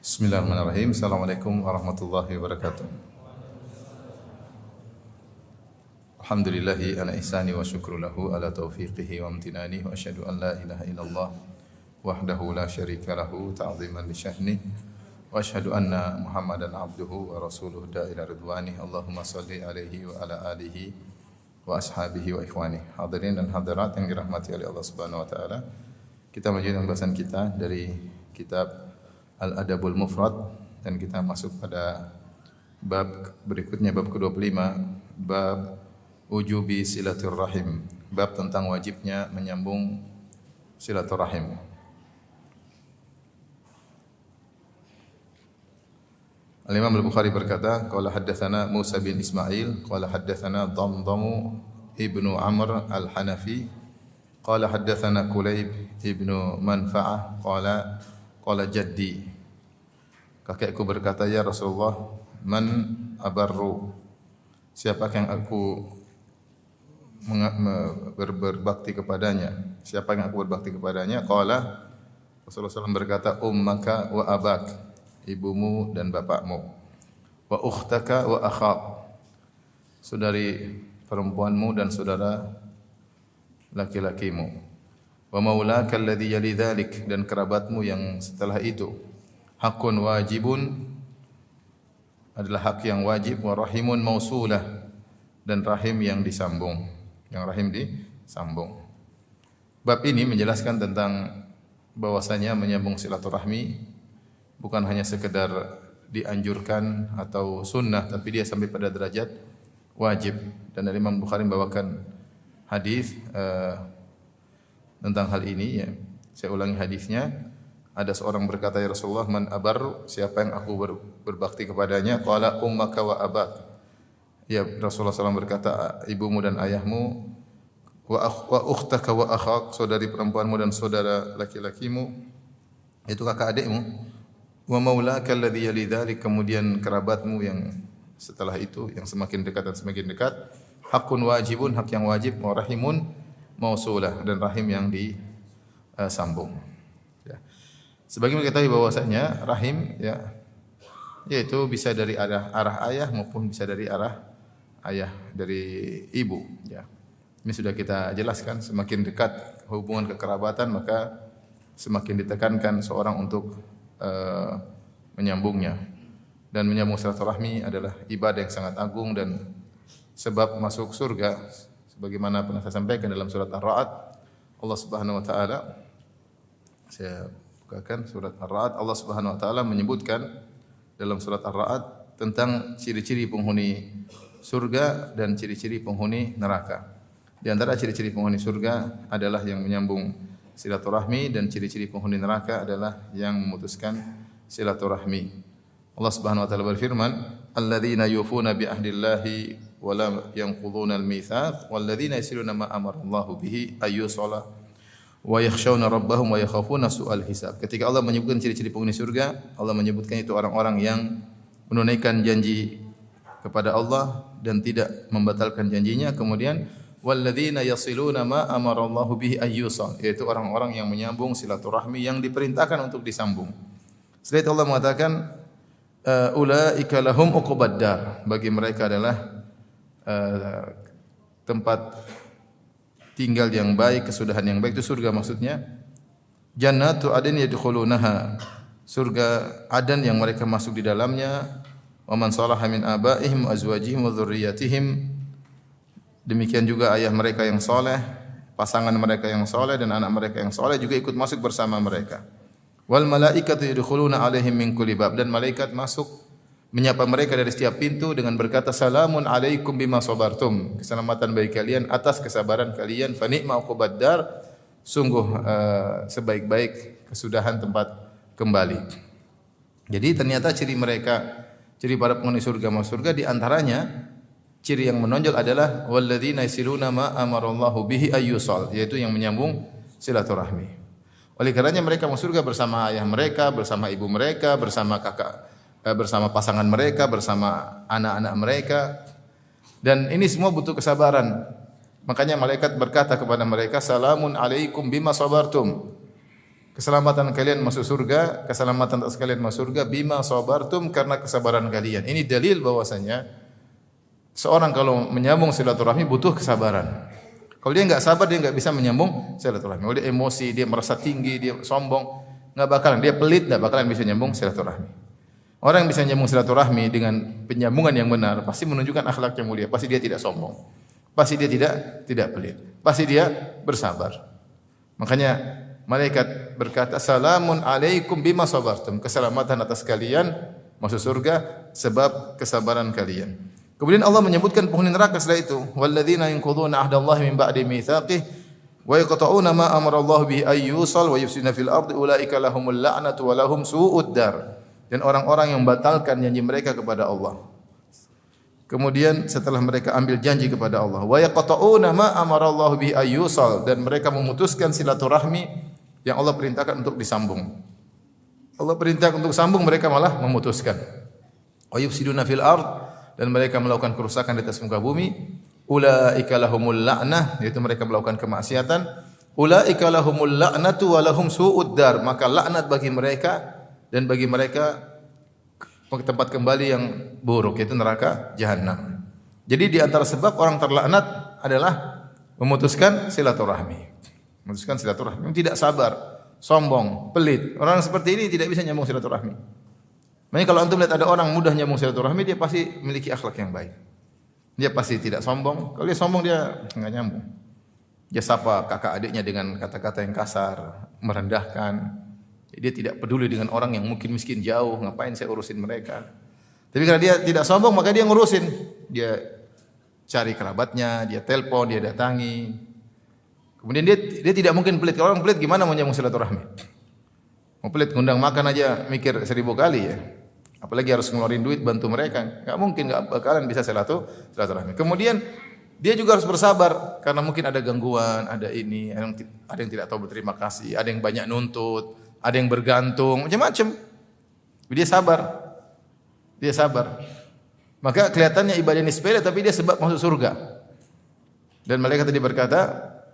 Bismillahirrahmanirrahim. Assalamualaikum warahmatullahi wabarakatuh. Alhamdulillahi ala ihsani wa syukru lahu ala taufiqihi wa amtinani wa asyhadu an la ilaha illallah wahdahu la syarika lahu ta'ziman li syahni wa asyhadu anna Muhammadan abduhu wa rasuluhu da'ila ridwani. Allahumma salli alaihi wa ala alihi wa ashabihi wa ikhwani. Hadirin dan hadirat yang dirahmati oleh Allah Subhanahu wa taala. Kita melanjutkan pembahasan kita dari kitab Al-Adabul Mufrad dan kita masuk pada bab berikutnya, bab ke-25, bab wujubi silaturrahim, bab tentang wajibnya menyambung silaturrahim. Al-Imam Al-Bukhari berkata, qala haddatsana Musa bin Ismail, qala haddatsana Damdam ibnu Amr Al-Hanafi, qala haddatsana Kulayb ibnu Manfa'ah, qala jaddi, kakekku berkata, ya Rasulullah, man abarru, siapa yang aku berbakti kepadanya, siapa yang aku berbakti kepadanya? Qala, Rasulullah SAW berkata, ummaka wa abak, ibumu dan bapakmu, wa ukhtaka wa akhak, saudari perempuanmu dan saudara laki-lakimu, wa maulaka alladhi yali dhalik, dan kerabatmu yang setelah itu. Hakun wajibun, adalah hak yang wajib, wa rahimun mausulah, dan rahim yang disambung, yang rahim disambung. Bab ini menjelaskan tentang bahwasanya menyambung silaturahmi bukan hanya sekedar dianjurkan atau sunnah, tapi dia sampai pada derajat wajib. Dan dari Imam Bukhari membawakan hadis tentang hal ini, ya. Saya ulangi hadisnya. Ada seorang berkata, ya Rasulullah, man abar, siapa yang aku berbakti kepadanya? Qala ummaka wa abak. Ya Rasulullah SAW berkata, ibumu dan ayahmu, wa ukhtaka wa akhak, saudari perempuanmu dan saudara laki-lakimu, itu kakak adikmu. Wa maulaka alladhi yali dhalik, kemudian kerabatmu yang setelah itu, yang semakin dekat dan semakin dekat. Hakun wajibun, hak yang wajib, wa rahimun mausulah, dan rahim yang disambung. Sebagaimana kita tahu bahwasanya rahim, ya, yaitu bisa dari arah ayah maupun bisa dari arah ayah dari ibu, ya. Ini sudah kita jelaskan, semakin dekat hubungan kekerabatan maka semakin ditekankan seorang untuk menyambungnya. Dan menyambung silaturahmi adalah ibadah yang sangat agung dan sebab masuk surga, sebagaimana pernah saya sampaikan dalam surat Ar-Ra'd. Allah Subhanahu wa taala, saya bukakan surat Ar-Ra'd, Allah Subhanahu wa taala menyebutkan dalam surat Ar-Ra'd tentang ciri-ciri penghuni surga dan ciri-ciri penghuni neraka. Di antara ciri-ciri penghuni surga adalah yang menyambung silaturahmi, dan ciri-ciri penghuni neraka adalah yang memutuskan silaturahmi. Allah Subhanahu wa taala berfirman, alladzina yufuna bi ahdillahi wa la yanquduna al-mitsaq walladzina yasiluna ma amara Allahu bihi ayyusala wa yakhshawna rabbahum wa yakhafuna su'al hisab. Ketika Allah menyebutkan ciri-ciri penghuni surga, Allah menyebutkan itu orang-orang yang menunaikan janji kepada Allah dan tidak membatalkan janjinya. Kemudian walladzina yasiluna ma amara Allahu bihi ayyusal, yaitu orang-orang yang menyambung silaturahmi yang diperintahkan untuk disambung. Setelah itu Allah mengatakan ulaika lahum uqubad dar, bagi mereka adalah tempat tinggal yang baik, kesudahan yang baik, itu surga maksudnya. Jannatu adn yadkhulunaha, surga Adan yang mereka masuk di dalamnya. Wa man salaha min abaihim wa azwajihim wa dzurriyyatihim, demikian juga ayah mereka yang saleh, pasangan mereka yang saleh dan anak mereka yang saleh juga ikut masuk bersama mereka. Wal malaikatu yadkhuluna alaihim min kulli bab, dan malaikat masuk menyapa mereka dari setiap pintu dengan berkata, salamun alaikum bima sabartum, keselamatan bagi kalian atas kesabaran kalian, fa ni'ma uqubad dar, sungguh sebaik-baik kesudahan tempat kembali. Jadi ternyata ciri mereka, ciri para penghuni surga masuk surga, di antaranya ciri yang menonjol adalah walladzina yasiluna ma amarallahu bihi ayyusal, yaitu yang menyambung silaturahmi. Oleh karenanya mereka masuk surga bersama ayah mereka, bersama ibu mereka, bersama kakak, bersama pasangan mereka, bersama anak-anak mereka. Dan ini semua butuh kesabaran. Makanya malaikat berkata kepada mereka, salamun alaikum bima sabartum. keselamatan kalian masuk surga, keselamatan atas kalian masuk surga bima sabartum, karena kesabaran kalian. Ini dalil bahwasanya seorang kalau menyambung silaturahmi butuh kesabaran. Kalau dia enggak sabar, dia enggak bisa menyambung silaturahmi. Kalau dia emosi, dia merasa tinggi, dia sombong, enggak bakalan. Dia pelit, enggak bakalan bisa nyambung silaturahmi. Orang yang bisa nyambung silaturahmi dengan penyambungan yang benar pasti menunjukkan akhlak yang mulia. Pasti dia tidak sombong. Pasti dia tidak pelit. Pasti dia bersabar. Makanya malaikat berkata, "Salamun alaikum bima sabartum." Keselamatan atas kalian masuk surga sebab kesabaran kalian. Kemudian Allah menyebutkan penghuni neraka setelah itu, "Walladzina yanquduna 'ahdallahi min ba'di mitsaqih wa yaqta'una ma amara Allah bihi ay yusal wa yufsiduna fil ardi ulaika lahumul la'natu wa lahum su'ud dar." Dan orang-orang yang membatalkan janji mereka kepada Allah. Kemudian setelah mereka ambil janji kepada Allah, wa yaqta'una ma amara Allah bihi ay yusal, dan mereka memutuskan silaturahmi yang Allah perintahkan untuk disambung. Allah perintahkan untuk sambung, mereka malah memutuskan. Wa yufsiduna fil ard, dan mereka melakukan kerusakan di atas muka bumi. Ulaika lahumul la'nah, yaitu mereka melakukan kemaksiatan. Ulaika lahumul la'natu wa lahum su'ud dar, maka laknat bagi mereka dan bagi mereka tempat kembali yang buruk, yaitu neraka jahanam. Jadi di antara sebab orang terlaknat adalah memutuskan silaturahmi. Memutuskan silaturahmi, tidak sabar, sombong, pelit. Orang seperti ini tidak bisa nyambung silaturahmi. Makanya kalau antum lihat ada orang mudah nyambung silaturahmi, dia pasti memiliki akhlak yang baik. Dia pasti tidak sombong. Kalau dia sombong, dia enggak nyambung. Dia sapa kakak adiknya dengan kata-kata yang kasar, merendahkan. Dia tidak peduli dengan orang yang mungkin miskin jauh, ngapain saya urusin mereka. Tapi karena dia tidak sombong, maka dia ngurusin. Dia cari kerabatnya, dia telepon, dia datangi. Kemudian dia tidak mungkin pelit. Kalau orang pelit gimana mau nyambung silaturahmi? Mau pelit ngundang makan aja mikir 1000 kali ya. Apalagi harus ngeluarin duit bantu mereka. Enggak mungkin, enggak bakalan bisa silaturahmi. Kemudian dia juga harus bersabar karena mungkin ada gangguan, ada ini, ada yang tidak tahu berterima kasih, ada yang banyak nuntut, ada yang bergantung, macam-macam. Dia sabar. Dia sabar. Maka kelihatannya ibadah ini sepele tapi dia sebab masuk surga. Dan malaikat tadi berkata,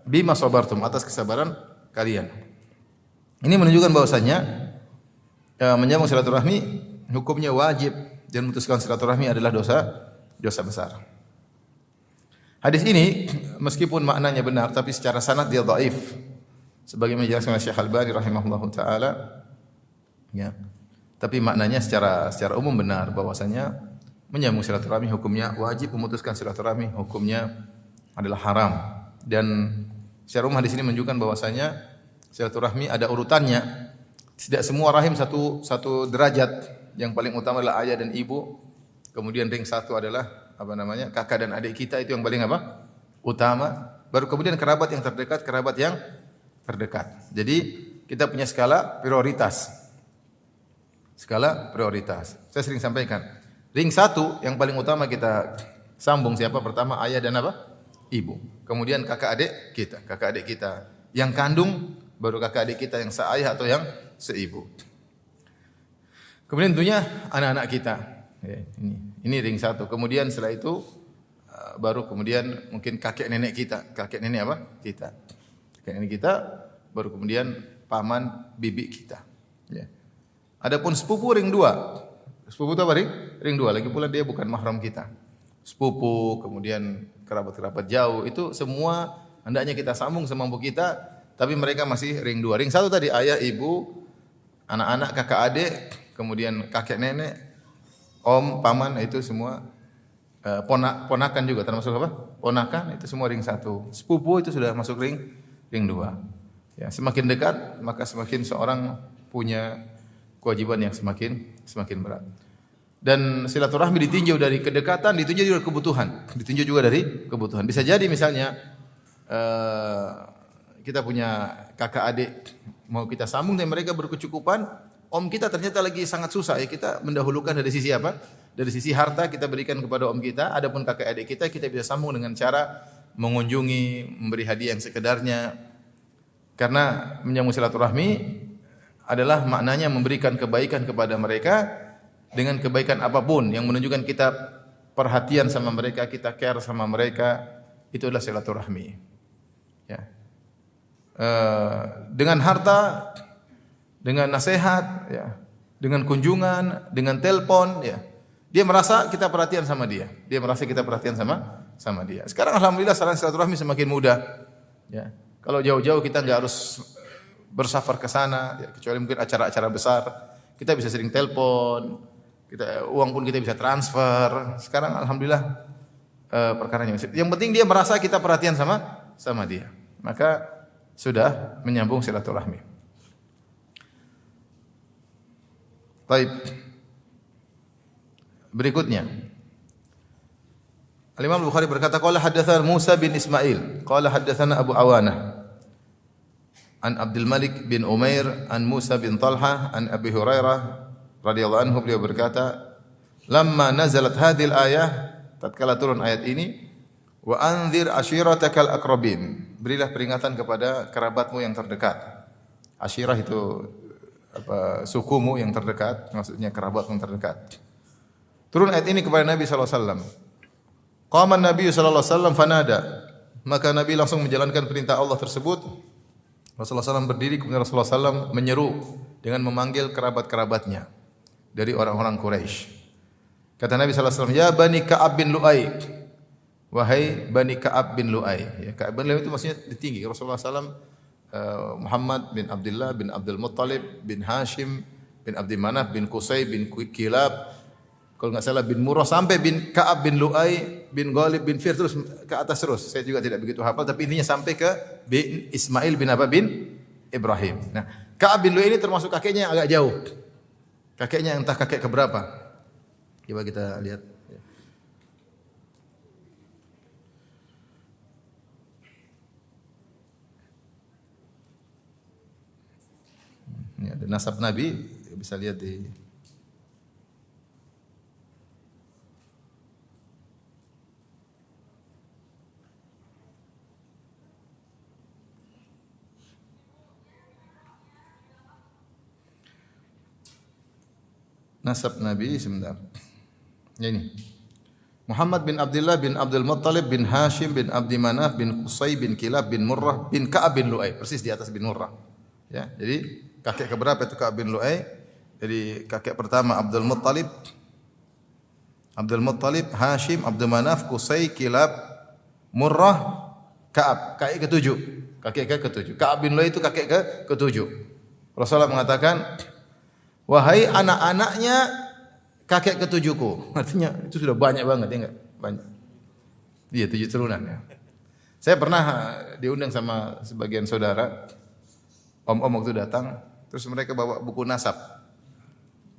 "Bima sabartum," atas kesabaran kalian. Ini menunjukkan bahwasanya menyambung silaturahmi hukumnya wajib, dan memutuskan silaturahmi adalah dosa besar. Hadis ini meskipun maknanya benar tapi secara sanad dia dhaif. Sebagaimana dijelaskan oleh Syekh Al-Albani rahimahullahu taala. Ya. Tapi maknanya secara umum benar bahwasanya menyambung silaturahmi hukumnya wajib, memutuskan silaturahmi hukumnya adalah haram. Dan secara umum hadis ini menunjukkan bahwasanya silaturahmi ada urutannya. Tidak semua rahim satu derajat. Yang paling utama adalah ayah dan ibu. Kemudian ring satu adalah kakak dan adik kita, itu yang paling utama. Baru kemudian kerabat yang terdekat. Jadi kita punya skala prioritas. Saya sering sampaikan. Ring satu yang paling utama kita sambung siapa? Pertama ayah dan ibu. Kemudian kakak adik kita. Yang kandung, baru kakak adik kita yang seayah atau yang seibu. Kemudian tentunya anak-anak kita. Ya, ini ring satu. Kemudian setelah itu baru kemudian mungkin kakek nenek kita. Kakek nenek kita. Kakek nenek kita, baru kemudian paman bibi kita. Ya. Adapun sepupu ring 2. Sepupu itu apa ring 2. Lagi pula dia bukan mahram kita. Sepupu, kemudian kerabat-kerabat jauh, itu semua hendaknya kita sambung semampu kita, tapi mereka masih ring 2. Ring 1 tadi ayah, ibu, anak-anak, kakak adik, kemudian kakek nenek, om, paman, itu semua ponakan juga termasuk ponakan, itu semua ring 1. Sepupu itu sudah masuk ring 2. Ya, semakin dekat maka semakin seorang punya kewajiban yang semakin berat. Dan silaturahmi ditinjau dari kedekatan, ditinjau juga dari kebutuhan. Bisa jadi misalnya kita punya kakak adik mau kita sambung dan mereka berkecukupan, om kita ternyata lagi sangat susah, ya kita mendahulukan dari sisi apa? Dari sisi harta kita berikan kepada om kita. Adapun kakak adik kita bisa sambung dengan cara mengunjungi, memberi hadiah yang sekedarnya. Karena menyambung silaturahmi adalah maknanya memberikan kebaikan kepada mereka dengan kebaikan apapun yang menunjukkan kita perhatian sama mereka, kita care sama mereka, itu adalah silaturahmi. Ya. Dengan harta dengan nasihat, ya, dengan kunjungan, dengan telepon, ya. Dia merasa kita perhatian sama dia. Dia merasa kita perhatian sama dia. Sekarang alhamdulillah saran silaturahmi semakin mudah. Ya. Kalau jauh-jauh kita enggak harus bersafar ke sana, ya, kecuali mungkin acara-acara besar. Kita bisa sering telepon, uang pun kita bisa transfer. Sekarang alhamdulillah perkaranya. Yang penting dia merasa kita perhatian sama dia. Maka sudah menyambung silaturahmi. Baik. Berikutnya. Al-Imam Bukhari berkata, qala haddatsana Musa bin Ismail, qala haddatsana Abu Awanah an Abdul Malik bin Umair an Musa bin Talha an Abi Hurairah radhiyallahu anhu, beliau berkata, lamma nazalat hadhil ayah, tatkala turun ayat ini, wa anzir ashiratakal aqrabin, berilah peringatan kepada kerabatmu yang terdekat. Ashirah itu sukumu yang terdekat, maksudnya kerabat yang terdekat. Turun ayat ini kepada Nabi sallallahu alaihi wasallam. Qama an-nabiy sallallahu alaihi wasallam fanada, maka Nabi langsung menjalankan perintah Allah tersebut. Rasulullah SAW berdiri, kemudian Rasulullah SAW menyeru dengan memanggil kerabat-kerabatnya dari orang-orang Quraisy. Kata Nabi sallallahu alaihi wasallam, ya Bani Ka'ab bin Lu'ay, wahai Bani Ka'ab bin Lu'ay. Ya, Ka'ab bin Lu'ay itu maksudnya tinggi. Rasulullah SAW Muhammad bin Abdullah bin Abdul Muttalib bin Hashim bin Abdi Manaf bin Qusay bin Kilab, kalau enggak salah bin Murrah, sampai bin Ka'ab bin Lu'ay bin Ghalib bin Fir, terus ke atas terus. Saya juga tidak begitu hafal, tapi intinya sampai ke bin Ismail bin bin Ibrahim. Nah, Ka'ab bin Lu'ay ini termasuk kakeknya yang agak jauh. Kakeknya entah kakek keberapa. Coba kita lihat. Ini ada nasab Nabi, bisa lihat di nasab Nabi sebentar. Ini Muhammad bin Abdullah bin Abdul Muttalib bin Hashim bin Abdi Manaf bin Qusay bin Kilab bin Murrah bin Ka'ab bin Lu'ay, persis di atas bin Murrah. Ya, jadi kakek keberapa itu Ka'ab bin Lu'ay? Jadi kakek pertama Abdul Muttalib, Hashim, Abdul Manaf, Qusay, Kilab, Murrah, Ka'ab. Kakek ketujuh. Kakek ketujuh. Ka'ab bin Lu'ay itu kakek ketujuh. Rasulullah mengatakan, wahai anak-anaknya kakek ketujuhku. Artinya itu sudah banyak banget, ya enggak? Banyak. Iya, 7 turunan ya. Saya pernah diundang sama sebagian saudara, om-om waktu datang, terus mereka bawa buku nasab.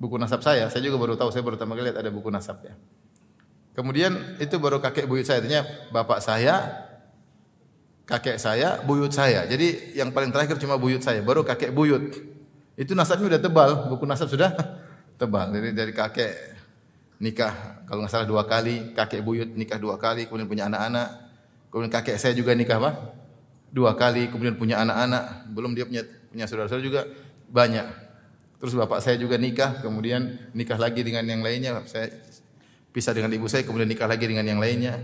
Buku nasab saya juga baru tahu, saya baru pertama kali lihat ada buku nasab ya. Kemudian itu baru kakek buyut saya, artinya bapak saya, kakek saya, buyut saya. Jadi yang paling terakhir cuma buyut saya, baru kakek buyut. Itu nasabnya udah tebal, buku nasab sudah tebal. Jadi dari kakek nikah kalau nggak salah 2 kali, kakek buyut nikah 2 kali, kemudian punya anak-anak. Kemudian kakek saya juga nikah 2 kali, kemudian punya anak-anak. Belum dia punya saudara-saudara juga banyak. Terus bapak saya juga nikah, kemudian nikah lagi dengan yang lainnya. Saya pisah dengan ibu saya, kemudian nikah lagi dengan yang lainnya.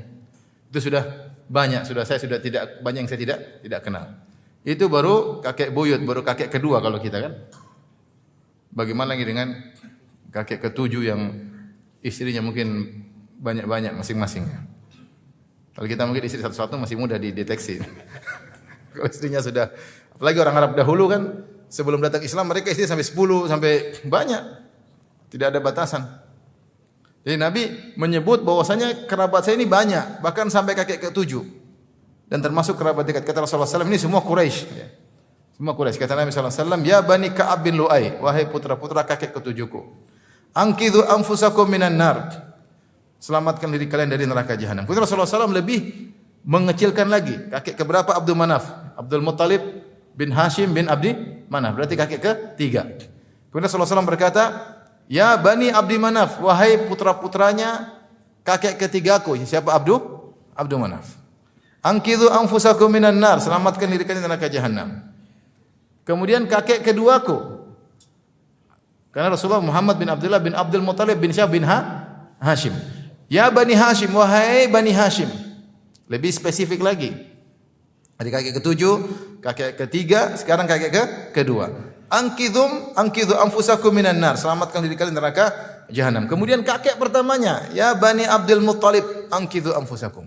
Itu sudah banyak, saya sudah tidak banyak yang saya tidak kenal. Itu baru kakek buyut, baru kakek kedua kalau kita kan. Bagaimana lagi dengan kakek ketujuh yang istrinya mungkin banyak-banyak masing-masing. Kalau kita mungkin istri satu-satu masih mudah dideteksi. Kalau istrinya sudah, apalagi orang Arab dahulu kan, sebelum datang Islam mereka istri sampai 10, sampai banyak. Tidak ada batasan. Jadi Nabi menyebut bahwasanya kerabat saya ini banyak, bahkan sampai kakek ketujuh. Dan termasuk kerabat dekat. Kata Rasulullah SAW, ini semua Quraisy. Ya. Semua Quraisy. Kata Nabi SAW, ya Bani Ka'ab bin Lu'ay, wahai putra-putra kakek ketujuhku. Angkidhu anfusakum minan nar. Selamatkan diri kalian dari neraka jahanam. Kemudian Rasulullah SAW lebih mengecilkan lagi. Kakek keberapa? Abdul Manaf. Abdul Muttalib bin Hashim bin Abdi Manaf. Berarti kakek ketiga. Kemudian Rasulullah SAW berkata, ya Bani Abdi Manaf, wahai putra-putranya kakek ketigaku. Siapa Abdul Manaf. Angkidhu anfusakum minan nar, selamatkan diri kalian dari neraka jahanam. Kemudian kakek keduaku. Karena Rasulullah Muhammad bin Abdullah bin Abdul Muttalib bin Syah bin Hashim. Ya Bani Hashim, wahai Bani Hashim. Lebih spesifik lagi. Dari kakek ketujuh, kakek ketiga, sekarang kakek kedua. Angkidhu anfusakum minan nar. Selamatkan diri kalian dari neraka jahanam. Kemudian kakek pertamanya, ya Bani Abdul Muttalib, angkidhu anfusakum.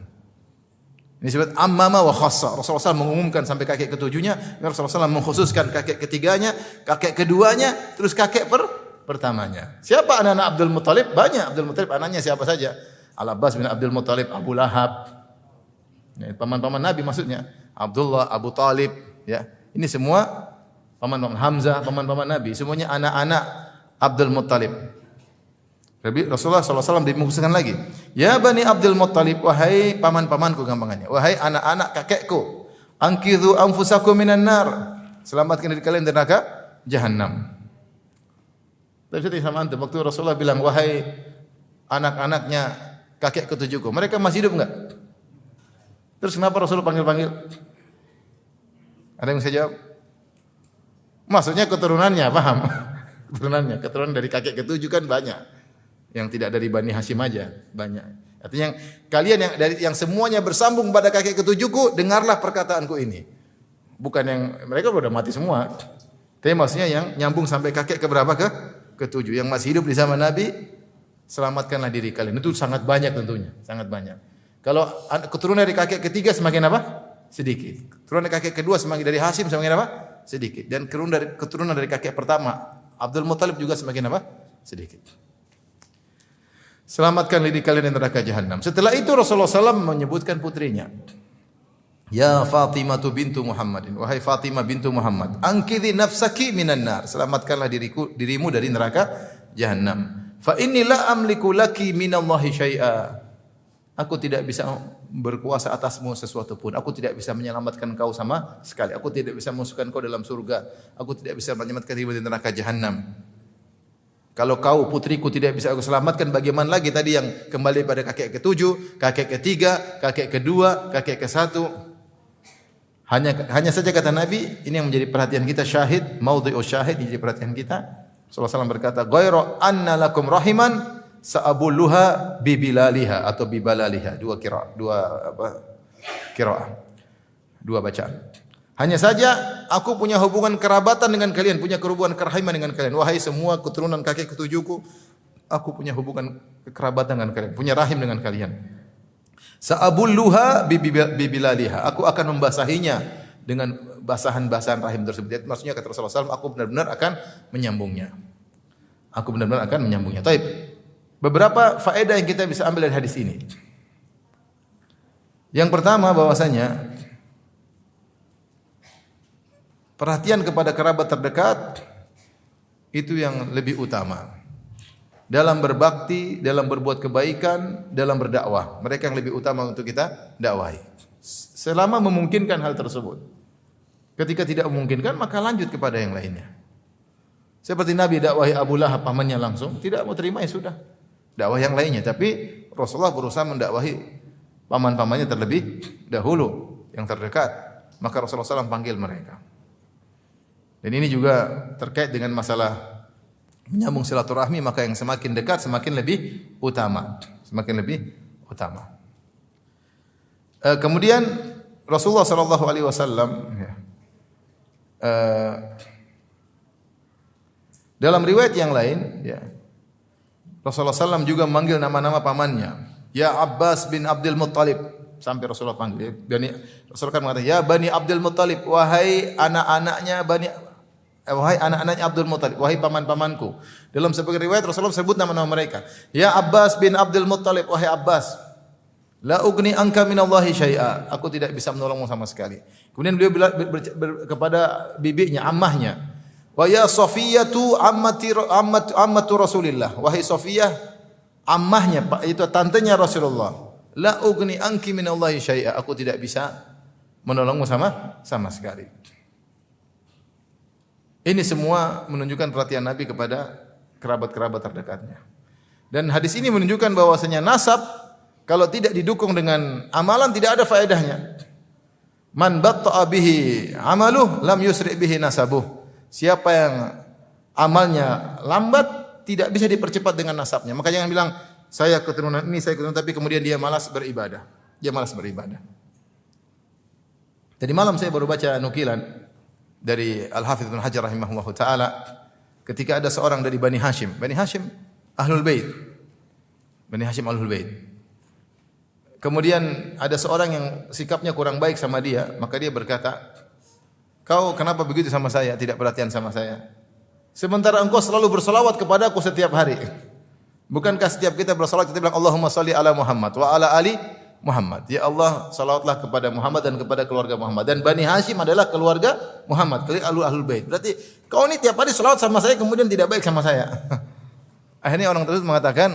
Ini disebut ammama wa khassa. Rasulullah SAW mengumumkan sampai kakek ketujuhnya, Rasulullah SAW mengkhususkan kakek ketiganya, kakek keduanya, terus kakek pertamanya. Siapa anak-anak Abdul Muttalib? Banyak. Abdul Muttalib anaknya siapa saja? Al-Abbas bin Abdul Muttalib, Abu Lahab. Ya, paman-paman Nabi maksudnya. Abdullah, Abu Talib, ya. Ini semua paman-paman Hamzah, paman-paman Nabi, semuanya anak-anak Abdul Muttalib. Rasulullah SAW dimuksinkan lagi. Ya Bani Abdul Muttalib, wahai paman-pamanku gampangannya. Wahai anak-anak kakekku. Angkidhu anfusakum minan nar. Selamatkan diri kalian dari neraka jahanam. Tapi saya sama antum, waktu Rasulullah bilang, wahai anak-anaknya kakek ketujuhku. Mereka masih hidup enggak? Terus kenapa Rasulullah panggil-panggil? Ada yang bisa jawab? Maksudnya keturunannya, paham? Keturunan dari kakek ketujuh kan banyak. Yang tidak dari Bani Hashim aja, banyak. Artinya kalian yang semuanya bersambung pada kakek ketujuhku, dengarlah perkataanku ini. Bukan yang mereka sudah mati semua. Tapi maksudnya yang nyambung sampai kakek ke berapa? Ketujuh. Yang masih hidup di zaman Nabi, selamatkanlah diri kalian. Itu sangat banyak tentunya, sangat banyak. Kalau keturunan dari kakek ketiga semakin apa? Sedikit. Keturunan dari kakek kedua semakin dari Hashim semakin apa? Sedikit. Dan keturunan dari kakek pertama Abdul Muttalib juga semakin apa? Sedikit. Selamatkan diri kalian dari neraka jahanam. Setelah itu Rasulullah SAW menyebutkan putrinya. Ya Fatimah bintu Muhammadin. Wahai Fatimah bintu Muhammad. Angkidhi nafsaki minan nar. Selamatkanlah dirimu dari neraka jahanam. Fa inni la amliku laki minallahi syai'a. Aku tidak bisa berkuasa atasmu sesuatu pun. Aku tidak bisa menyelamatkan kau sama sekali. Aku tidak bisa memasukkan kau dalam surga. Aku tidak bisa menyelamatkan dirimu dari neraka jahanam. Kalau kau putriku tidak bisa aku selamatkan, bagaimana lagi tadi yang kembali pada kakek ketujuh, kakek ketiga, kakek kedua, kakek ke satu. Hanya saja kata Nabi, ini yang menjadi perhatian kita, syahid, maudhi'us syahid, ini jadi perhatian kita. Rasulullah SAW berkata, "Ghairu anna lakum rahiman sa'abulluha bibilaliha atau bibalaliha." Dua bacaan. Hanya saja aku punya hubungan kerabatan dengan kalian, punya hubungan kerahiman dengan kalian. Wahai semua keturunan kakek ketujuhku, aku punya hubungan kerabatan dengan kalian, punya rahim dengan kalian. Sa'abulluha bibilaliha. Aku akan membasahinya dengan basahan-basahan rahim tersebut. Maksudnya kata Rasulullah SAW, aku benar-benar akan menyambungnya. Aku benar-benar akan menyambungnya. Taib. Beberapa faedah yang kita bisa ambil dari hadis ini. Yang pertama bahwasanya perhatian kepada kerabat terdekat itu yang lebih utama. Dalam berbakti, dalam berbuat kebaikan, dalam berdakwah. Mereka yang lebih utama untuk kita dakwahi. Selama memungkinkan hal tersebut. Ketika tidak memungkinkan, maka lanjut kepada yang lainnya. Seperti Nabi dakwahi Abu Lahab pamannya langsung, tidak mau terima ya sudah. Dakwah yang lainnya, tapi Rasulullah berusaha mendakwahi paman-pamannya terlebih dahulu, yang terdekat. Maka Rasulullah SAW panggil mereka. Dan ini juga terkait dengan masalah menyambung silaturahmi, maka yang semakin dekat semakin lebih utama, semakin lebih utama. Kemudian Rasulullah sallallahu alaihi wasallam dalam riwayat yang lain Rasulullah SAW juga memanggil nama-nama pamannya. Ya Abbas bin Abdul Muttalib, sampai Rasulullah panggil. Dan Rasulullah kan mengatakan, ya Bani Abdul Muttalib, wahai anak-anaknya Abdul Muttalib, wahai paman-pamanku. Dalam sebagian riwayat Rasulullah sebut nama-nama mereka. Ya Abbas bin Abdul Muttalib, wahai Abbas, la ugni anka minallahi syai'a. Aku tidak bisa menolongmu sama sekali. Kemudian beliau kepada bibinya, ammahnya. Wa ya Safiyatu ammatu Rasulillah. Wahai Safiyah, ammahnya, itu tantenya Rasulullah. La ugni anki minallahi syai'a. Aku tidak bisa menolongmu sama sekali. Ini semua menunjukkan perhatian Nabi kepada kerabat-kerabat terdekatnya. Dan hadis ini menunjukkan bahwasanya nasab kalau tidak didukung dengan amalan tidak ada faedahnya. Man batta'a bihi amaluh lam yusri bihi nasabuh. Siapa yang amalnya lambat tidak bisa dipercepat dengan nasabnya. Maka jangan bilang saya keturunan ini, saya keturunan, tapi kemudian dia malas beribadah. Dia malas beribadah. Tadi malam saya baru baca nukilan dari Al-Hafidz Ibnu Hajar rahimahullahu taala ketika ada seorang dari Bani Hashim. Bani Hashim Ahlul Bait. Bani Hashim Ahlul Bait. Kemudian ada seorang yang sikapnya kurang baik sama dia, maka dia berkata, "Kau kenapa begitu sama saya? Tidak perhatian sama saya. Sementara engkau selalu bersalawat kepadaku setiap hari. Bukankah setiap kita bersalawat kita bilang Allahumma shalli ala Muhammad wa ala ali Muhammad. Ya Allah, salawatlah kepada Muhammad dan kepada keluarga Muhammad. Dan Bani Hashim adalah keluarga Muhammad, Ahlul Bait. Berarti kau ini tiap hari salawat sama saya kemudian tidak baik sama saya." Akhirnya orang tersebut mengatakan,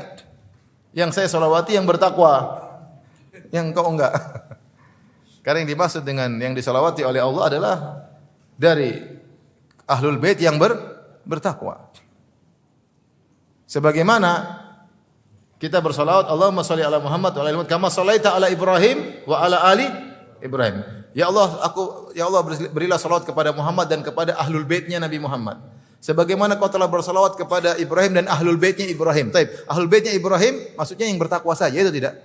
"Yang saya salawati yang bertakwa, yang kau enggak." Karena yang dimaksud dengan yang disalawati oleh Allah adalah dari Ahlul Bait yang bertakwa. Sebagaimana kita bersalawat Allahumma shalli ala Muhammad wa ala ali Muhammad kama shallaita ala Ibrahim wa ala ali Ibrahim. Ya Allah berilah salawat kepada Muhammad dan kepada ahlul baitnya Nabi Muhammad. Sebagaimana kau telah bersalawat kepada Ibrahim dan ahlul baitnya Ibrahim. Taib, ahlul baitnya Ibrahim maksudnya yang bertakwa saja, itu tidak?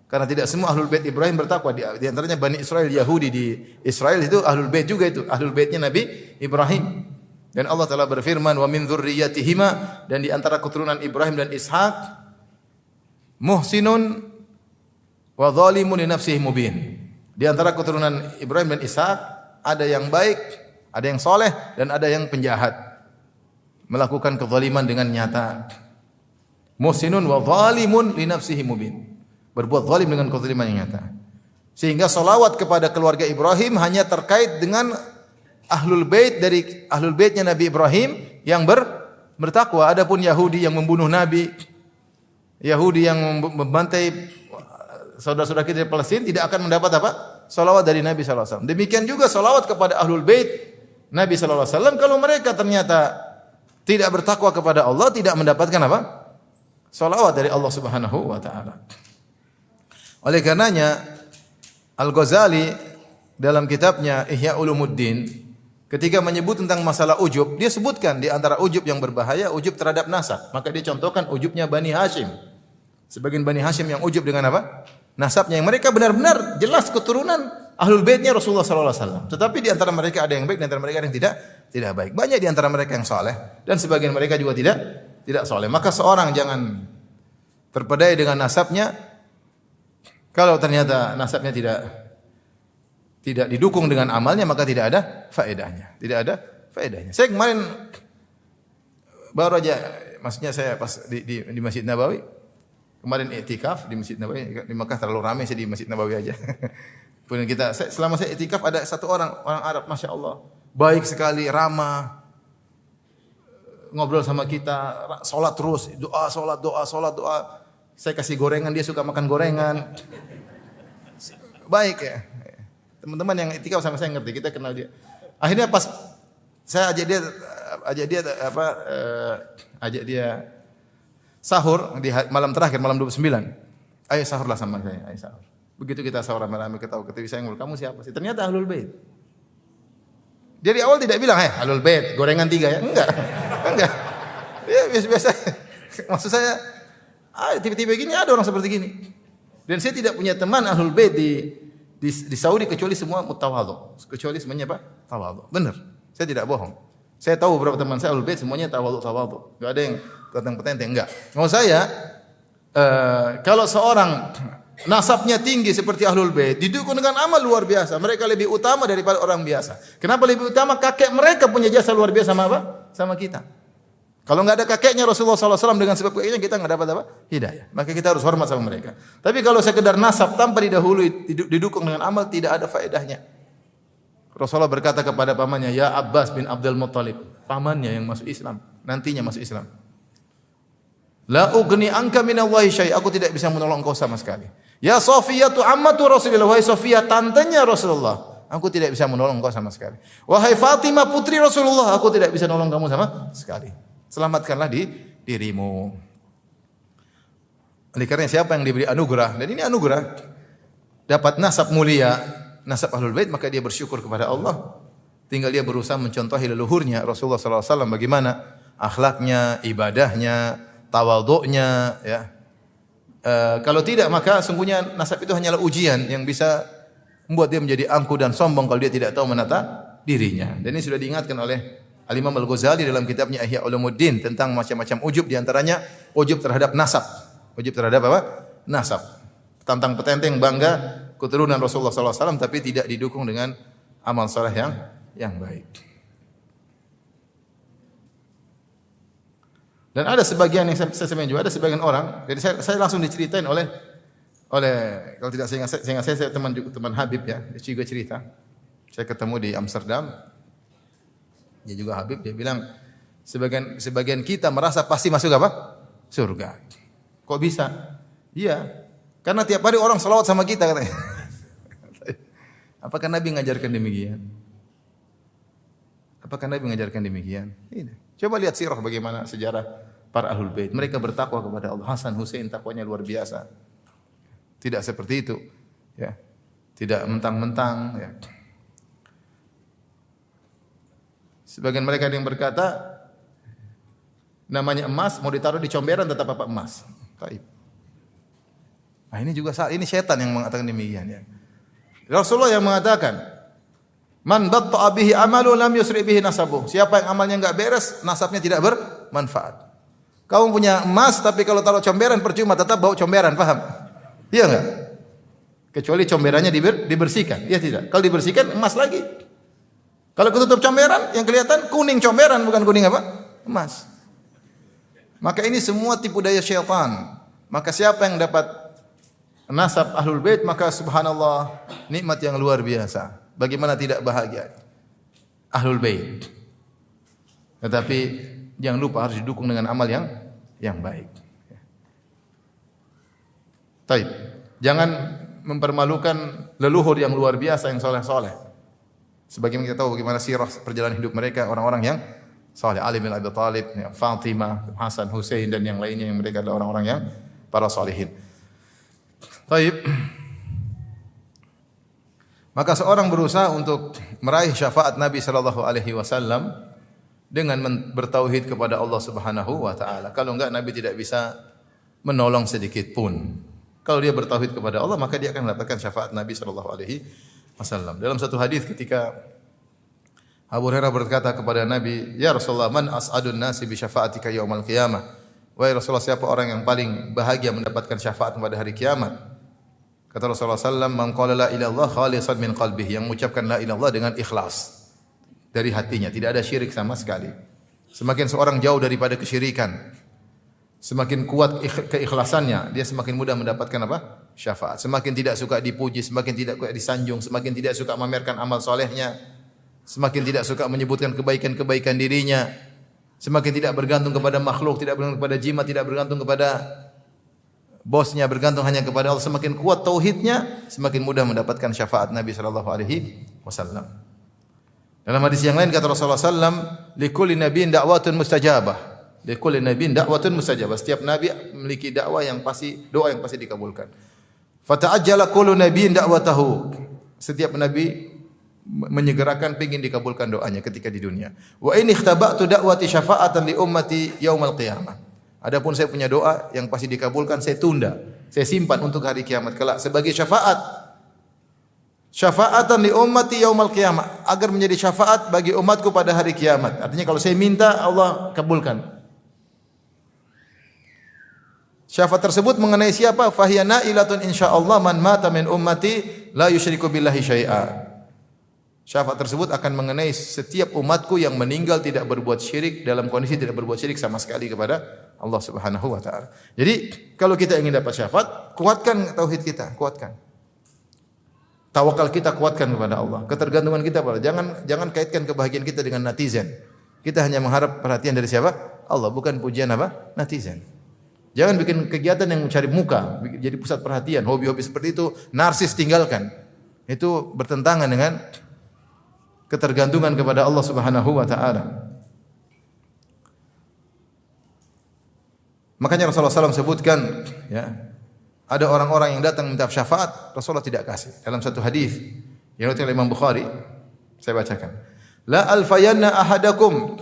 Karena tidak semua ahlul bait Ibrahim bertakwa. Di antaranya Bani Israel, Yahudi di Israel itu ahlul bait juga itu, ahlul baitnya Nabi Ibrahim. Dan Allah telah berfirman, "Wa min dzurriyyatihima," dan di antara keturunan Ibrahim dan Ishak, muhsinun wa zalimun li nafsihi mubin. Di antara keturunan Ibrahim dan Ishak ada yang baik, ada yang soleh dan ada yang penjahat, melakukan kezaliman dengan nyata. Muhsinun wa zalimun li nafsihi mubin. Berbuat zalim dengan kezaliman yang nyata. Sehingga salawat kepada keluarga Ibrahim hanya terkait dengan ahlul bait dari ahlul baitnya Nabi Ibrahim yang bertakwa. Adapun Yahudi yang membunuh Nabi, Yahudi yang membantai saudara-saudara kita di Palestina tidak akan mendapat apa? Salawat dari Nabi sallallahu alaihi wasallam. Demikian juga salawat kepada ahlul bait Nabi sallallahu alaihi wasallam kalau mereka ternyata tidak bertakwa kepada Allah tidak mendapatkan apa? Salawat dari Allah Subhanahu wa taala. Oleh karenanya Al-Ghazali dalam kitabnya Ihya Ulumuddin ketika menyebut tentang masalah ujub, dia sebutkan di antara ujub yang berbahaya ujub terhadap nasab. Maka dia contohkan ujubnya Bani Hashim. Sebagian Bani Hashim yang ujub dengan apa? Nasabnya yang mereka benar-benar jelas keturunan ahlul baitnya Rasulullah sallallahu alaihi wasallam. Tetapi di antara mereka ada yang baik, di antara mereka ada yang tidak baik. Banyak di antara mereka yang saleh dan sebagian mereka juga tidak saleh. Maka seorang jangan terpedaya dengan nasabnya kalau ternyata nasabnya tidak didukung dengan amalnya maka tidak ada faedahnya. Tidak ada faedahnya. Saya kemarin baru aja, maksudnya saya pas di Masjid Nabawi kemarin iktikaf di Masjid Nabawi. Di Makkah terlalu ramai, saya di Masjid Nabawi aja. Kemudian selama saya iktikaf ada satu orang Arab, masya Allah, baik sekali, ramah, ngobrol sama kita, sholat terus, doa. Saya kasih gorengan, dia suka makan gorengan. Baik ya. Teman-teman yang iktikaf sama saya ngerti, kita kenal dia. Akhirnya pas saya ajak dia sahur di malam terakhir, malam 29. Ayo sahurlah sama saya, ayo sahur. Begitu kita sahur rame-rame ketawa-ketawa, saya ngomong, "Kamu siapa sih?" Ternyata ahlul bait. Dia di awal tidak bilang, ahlul bait, gorengan 3 ya. Enggak. Dia biasa. Maksud saya, tiba-tiba gini ada orang seperti gini. Dan saya tidak punya teman ahlul bait di Saudi kecuali semua mutawadhu. Kecuali semuanya apa? Tawadhu. Benar. Saya tidak bohong. Saya tahu beberapa teman saya ahlul bait semuanya tawadhu. Enggak ada yang petang-petang enggak. Mau saya kalau seorang nasabnya tinggi seperti ahlul bait didukung dengan amal luar biasa, mereka lebih utama daripada orang biasa. Kenapa lebih utama? Kakek mereka punya jasa luar biasa sama apa? Sama kita. Kalau enggak ada kakeknya Rasulullah SAW dengan sebab kakeknya kita enggak dapat apa? Hidayah. Maka kita harus hormat sama mereka. Tapi kalau sekedar nasab tanpa didahului didukung dengan amal tidak ada faedahnya. Rasulullah berkata kepada pamannya, "Ya Abbas bin Abdul Muttalib," pamannya yang masuk Islam, nantinya masuk Islam. "La ugni anka minallahi syai'," aku tidak bisa menolong engkau sama sekali. "Ya Safiyatu ammatu Rasulillah," wahai Safiyah tantenya Rasulullah, aku tidak bisa menolong engkau sama sekali. "Wahai Fatimah putri Rasulullah, aku tidak bisa menolong kamu sama sekali. Selamatkanlah dirimu." Oleh karena siapa yang diberi anugerah, dan ini anugerah, dapat nasab mulia, nasab ahlul bait, maka dia bersyukur kepada Allah. Tinggal dia berusaha mencontohi leluhurnya Rasulullah sallallahu alaihi wasallam bagaimana akhlaknya, ibadahnya, tawadhu'nya, ya. Kalau tidak maka sungguhnya nasab itu hanyalah ujian yang bisa membuat dia menjadi angkuh dan sombong kalau dia tidak tahu menata dirinya. Dan ini sudah diingatkan oleh Al-Imam Al-Ghazali dalam kitabnya Ihya Ulumuddin tentang macam-macam ujub, di antaranya ujub terhadap nasab. Ujub terhadap apa? Nasab. Tantang petenteng bangga keturunan Rasulullah SAW tapi tidak didukung dengan amal saleh yang baik. Dan ada sebagian yang saya sampaikan juga, ada sebagian orang, jadi saya langsung diceritain oleh kalau tidak saya ingat saya teman Habib ya, dia juga cerita. Saya ketemu di Amsterdam. Dia juga Habib, dia bilang sebagian kita merasa pasti masuk apa? Surga. Kok bisa? Iya. Karena tiap hari orang selawat sama kita katanya. Apakah Nabi mengajarkan demikian? Apakah Nabi mengajarkan demikian? Tidak. Coba lihat sirah bagaimana sejarah para Ahlul Bait. Mereka bertakwa kepada Allah. Hasan, Husain takwanya luar biasa. Tidak seperti itu, ya. Tidak mentang-mentang, ya. Sebagian mereka ada yang berkata namanya emas mau ditaruh di comberan tetap apa emas. Baik. Nah, ini juga ini setan yang mengatakan demikian, ya. Rasulullah yang mengatakan, "Man batta'a bihi amalu lam yusri bihi nasabuh." Siapa yang amalnya enggak beres, nasabnya tidak bermanfaat. Kamu punya emas tapi kalau taruh comberan percuma, tetap bau comberan, paham? Iya enggak? Kecuali comberannya dibersihkan. Iya tidak? Kalau dibersihkan emas lagi. Kalau ketutup comberan yang kelihatan kuning comberan, bukan kuning apa? Emas. Maka ini semua tipu daya syaitan. Maka siapa yang dapat nasab Ahlul Bait, maka subhanallah nikmat yang luar biasa. Bagaimana tidak bahagia Ahlul Bait. Tetapi jangan lupa harus didukung dengan amal yang baik. Baik. Jangan mempermalukan leluhur yang luar biasa yang soleh-soleh. Sebagaimana kita tahu bagaimana sirah perjalanan hidup mereka, orang-orang yang saleh, Ali bin Abi Thalib, Fatimah, Hasan, Husain dan yang lainnya, yang mereka adalah orang-orang yang para salihin. Baik. Maka seorang berusaha untuk meraih syafaat Nabi sallallahu alaihi wasallam dengan bertauhid kepada Allah Subhanahu wa taala. Kalau enggak Nabi tidak bisa menolong sedikit pun. Kalau dia bertauhid kepada Allah, maka dia akan mendapatkan syafaat Nabi sallallahu alaihi wasallam. Dalam satu hadis ketika Abu Hurairah berkata kepada Nabi, "Ya Rasulullah, man as'adun nasi bi syafaatika yaumal qiyamah?" Wahai Rasulullah, siapa orang yang paling bahagia mendapatkan syafaat pada hari kiamat? Kata Rasulullah sallallahu alaihi wasallam, "Man qala la ilaha illallah khalisan min qalbihi," yang mengucapkan la ilaha illallah dengan ikhlas dari hatinya, tidak ada syirik sama sekali. Semakin seorang jauh daripada kesyirikan, semakin kuat keikhlasannya, dia semakin mudah mendapatkan apa? Syafaat. Semakin tidak suka dipuji, semakin tidak suka disanjung, semakin tidak suka memamerkan amal solehnya, semakin tidak suka menyebutkan kebaikan-kebaikan dirinya, semakin tidak bergantung kepada makhluk, tidak bergantung kepada jimat, tidak bergantung kepada bosnya, bergantung hanya kepada Allah. Semakin kuat tauhidnya, semakin mudah mendapatkan syafaat Nabi sallallahu alaihi wasallam. Dalam hadis yang lain kata Rasulullah sallam, "Likulli nabiyyin da'watun mustajabah." Likulli nabiyyin da'watun mustajabah. Setiap nabi memiliki doa yang pasti dikabulkan. Fata'ajjala kullu nabiyyin da'watahu. Setiap nabi menyegerakan pengin dikabulkan doanya ketika di dunia. Wa in ikhtaba'tu da'wati syafa'atan li ummati yaumal qiyamah. Adapun saya punya doa yang pasti dikabulkan, saya tunda, saya simpan untuk hari kiamat kelak sebagai syafaat. Syafa'atan li ummati yaumal qiyamah, agar menjadi syafaat bagi umatku pada hari kiamat. Artinya kalau saya minta, Allah kabulkan. Syafaat tersebut mengenai siapa? Fahiya na'ilatun insyaallah man mata min ummati la yusyriku billahi syai'a. Syafaat tersebut akan mengenai setiap umatku yang meninggal tidak berbuat syirik, dalam kondisi tidak berbuat syirik sama sekali kepada Allah Subhanahu wa taala. Jadi, kalau kita ingin dapat syafaat, kuatkan tauhid kita, kuatkan. Tawakal kita kuatkan kepada Allah. Ketergantungan kita pada jangan kaitkan kebahagiaan kita dengan netizen. Kita hanya mengharap perhatian dari siapa? Allah, bukan pujian apa? Netizen. Jangan bikin kegiatan yang mencari muka, jadi pusat perhatian, hobi-hobi seperti itu, narsis tinggalkan. Itu bertentangan dengan ketergantungan kepada Allah Subhanahu wa taala. Makanya Rasulullah SAW sebutkan, ya, ada orang-orang yang datang minta syafaat, Rasulullah tidak kasih. Dalam satu hadis yang diriwayatkan oleh Imam Bukhari, saya bacakan. La alfayanna ahadakum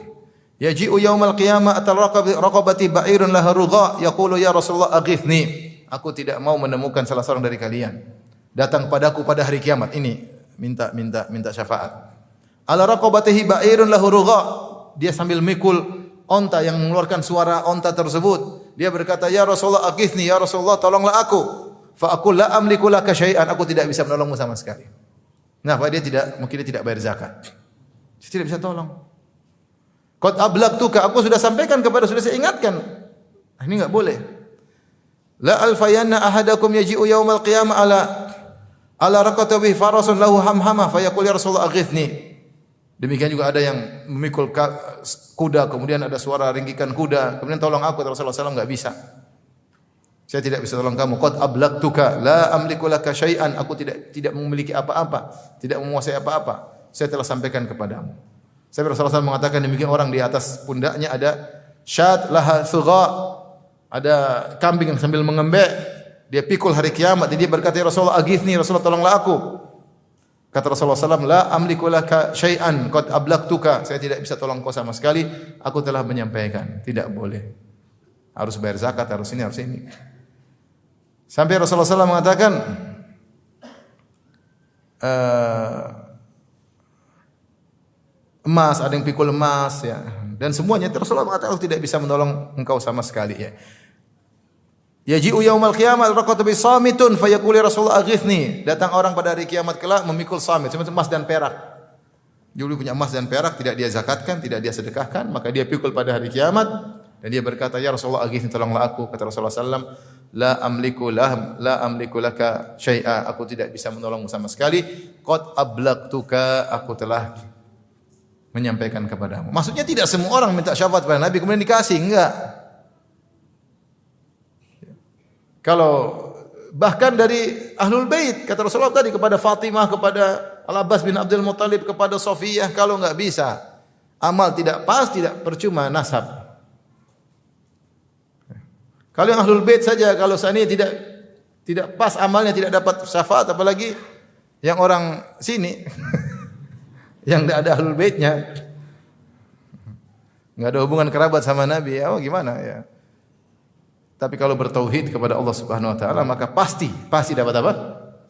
yaji'u yaumal qiyamah atal raqabati ba'irun laha rugha yaqulu ya Rasulullah aghithni. Aku tidak mau menemukan salah seorang dari kalian datang padaku pada hari kiamat ini minta syafaat. Ala raqabatihi ba'irun lahu rugha. Dia sambil mikul onta yang mengeluarkan suara onta tersebut. Dia berkata, "Ya Rasulullah, aghithni, ya Rasulullah, tolonglah aku." Fa aqul la amliku laka syai'an, aku tidak bisa menolongmu sama sekali. Nah, mungkin dia tidak bayar zakat. Dia tidak bisa tolong. Qad ablagtuka, aku sudah sampaikan sudah saya ingatkan. Ini enggak boleh. La alfayanna ahadakum yaji'u yaumal qiyamah ala raqatabihi farasun lahu hamhama fayaqul ya Rasulullah aghithni. Demikian juga ada yang memikul kuda, kemudian ada suara ringkikan kuda, kemudian tolong aku, Rasulullah SAW enggak bisa. Saya tidak bisa tolong kamu. Qad ablagtuka la amliku laka syai'an, aku tidak memiliki apa-apa, tidak menguasai apa-apa. Saya telah sampaikan kepadamu. Sampai Rasulullah SAW mengatakan demikian orang di atas pundaknya ada syat laha thugha, ada kambing yang sambil mengembek, dia pikul hari kiamat. Dia berkata, "Ya Rasulullah aghithni, Rasulullah tolonglah aku." Kata Rasulullah SAW, "La amliku laka syai'an qad ablagtuka." Saya tidak bisa tolong kau sama sekali, aku telah menyampaikan. Tidak boleh. Harus bayar zakat, harus ini. Sampai Rasulullah SAW mengatakan, emas, ada yang pikul emas ya. Dan semuanya Rasulullah mengatakan aku tidak bisa menolong engkau sama sekali ya. Yaji'u yaumal qiyamah raqatabi samitun fayaqulu Rasulullah aghithni. Datang orang pada hari kiamat kelak memikul samit, seperti emas dan perak. Dia punya emas dan perak, tidak dia zakatkan, tidak dia sedekahkan, maka dia pikul pada hari kiamat dan dia berkata, "Ya Rasulullah aghithni, tolonglah aku." Kata Rasulullah sallallahu la amliku laka syai'a, aku tidak bisa menolongmu sama sekali. Qad ablagtuka, aku telah menyampaikan kepadamu. Maksudnya tidak semua orang minta syafaat kepada Nabi kemudian dikasih, enggak. Kalau bahkan dari Ahlul Bait, kata Rasulullah tadi kepada Fatimah, kepada Al-Abbas bin Abdul Muttalib, kepada Sofiyah, kalau enggak bisa, amal tidak pas, tidak percuma nasab. Kalau yang Ahlul Bait saja, kalau seandainya tidak pas amalnya, tidak dapat syafaat, apalagi yang orang sini yang tidak ada Ahlul Baitnya, enggak ada hubungan kerabat sama Nabi, ya gimana ya? Tapi kalau bertauhid kepada Allah Subhanahu wa taala maka pasti dapat apa?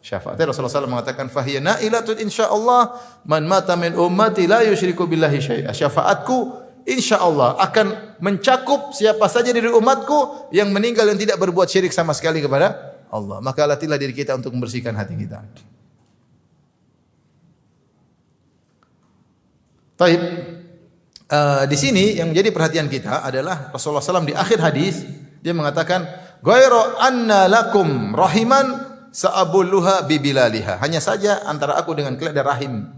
Syafaat. Rasulullah SAW mengatakan fahiya nailatun insyaallah man mata min ummati la yusyriku billahi syai'a. Syafaatku insyaallah akan mencakup siapa saja dari umatku yang meninggal yang tidak berbuat syirik sama sekali kepada Allah. Maka latihlah diri kita untuk membersihkan hati kita. Baik. Di sini yang menjadi perhatian kita adalah Rasulullah SAW di akhir hadis dia mengatakan, "Ghairu anna lakum rahiman sa'abulluha bibilaliha." Hanya saja antara aku dengan kalian ada rahim.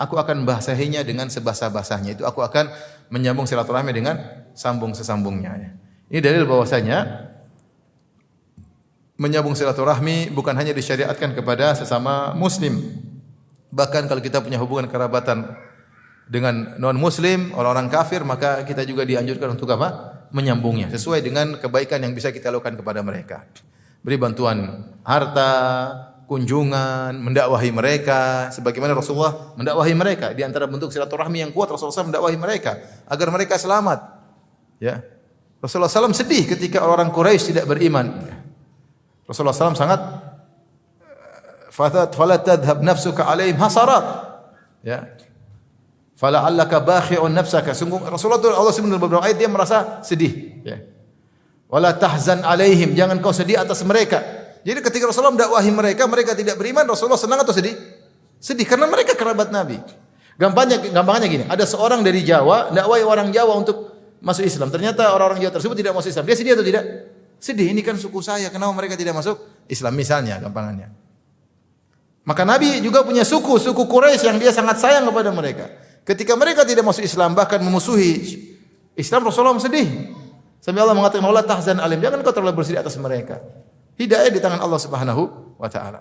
Aku akan membasahinya dengan sebasah-basahnya. Itu aku akan menyambung silaturahmi dengan sambung-sesambungnya. Ini dalil bahwasanya menyambung silaturahmi bukan hanya disyariatkan kepada sesama muslim. Bahkan kalau kita punya hubungan kerabatan dengan non-muslim, orang-orang kafir, maka kita juga dianjurkan untuk apa? Menyambungnya sesuai dengan kebaikan yang bisa kita lakukan kepada mereka. Beri bantuan harta, kunjungan, mendakwahi mereka sebagaimana Rasulullah mendakwahi mereka. Di antara bentuk silaturahmi yang kuat Rasulullah SAW mendakwahi mereka agar mereka selamat. Ya. Rasulullah SAW sedih ketika orang Quraisy tidak beriman. Rasulullah SAW sangat fala tadhhab nafsuka alaihim hasarat. Ya. Fala'allaka bakhi'un nafsaka. Sungguh Rasulullah Allah sebenarnya beberapa ayat dia merasa sedih, ya. Wala tahzan alaihim, jangan kau sedih atas mereka. Jadi ketika Rasulullah mendakwahi mereka, mereka tidak beriman, Rasulullah senang atau sedih? Sedih karena mereka kerabat Nabi. Gampangnya gini, ada seorang dari Jawa dakwahi orang Jawa untuk masuk Islam. Ternyata orang-orang Jawa tersebut tidak masuk Islam. Dia sedih atau tidak? Sedih. Ini kan suku saya, kenapa mereka tidak masuk Islam misalnya, gampangannya. Maka Nabi juga punya suku Quraisy yang dia sangat sayang kepada mereka. Ketika mereka tidak masuk Islam bahkan memusuhi Islam, Rasulullah sedih. Sampai Allah mengatakan, "Wala tahzan alim." Jangan kau terlalu bersedih atas mereka. Hidayah di tangan Allah Subhanahu wa taala.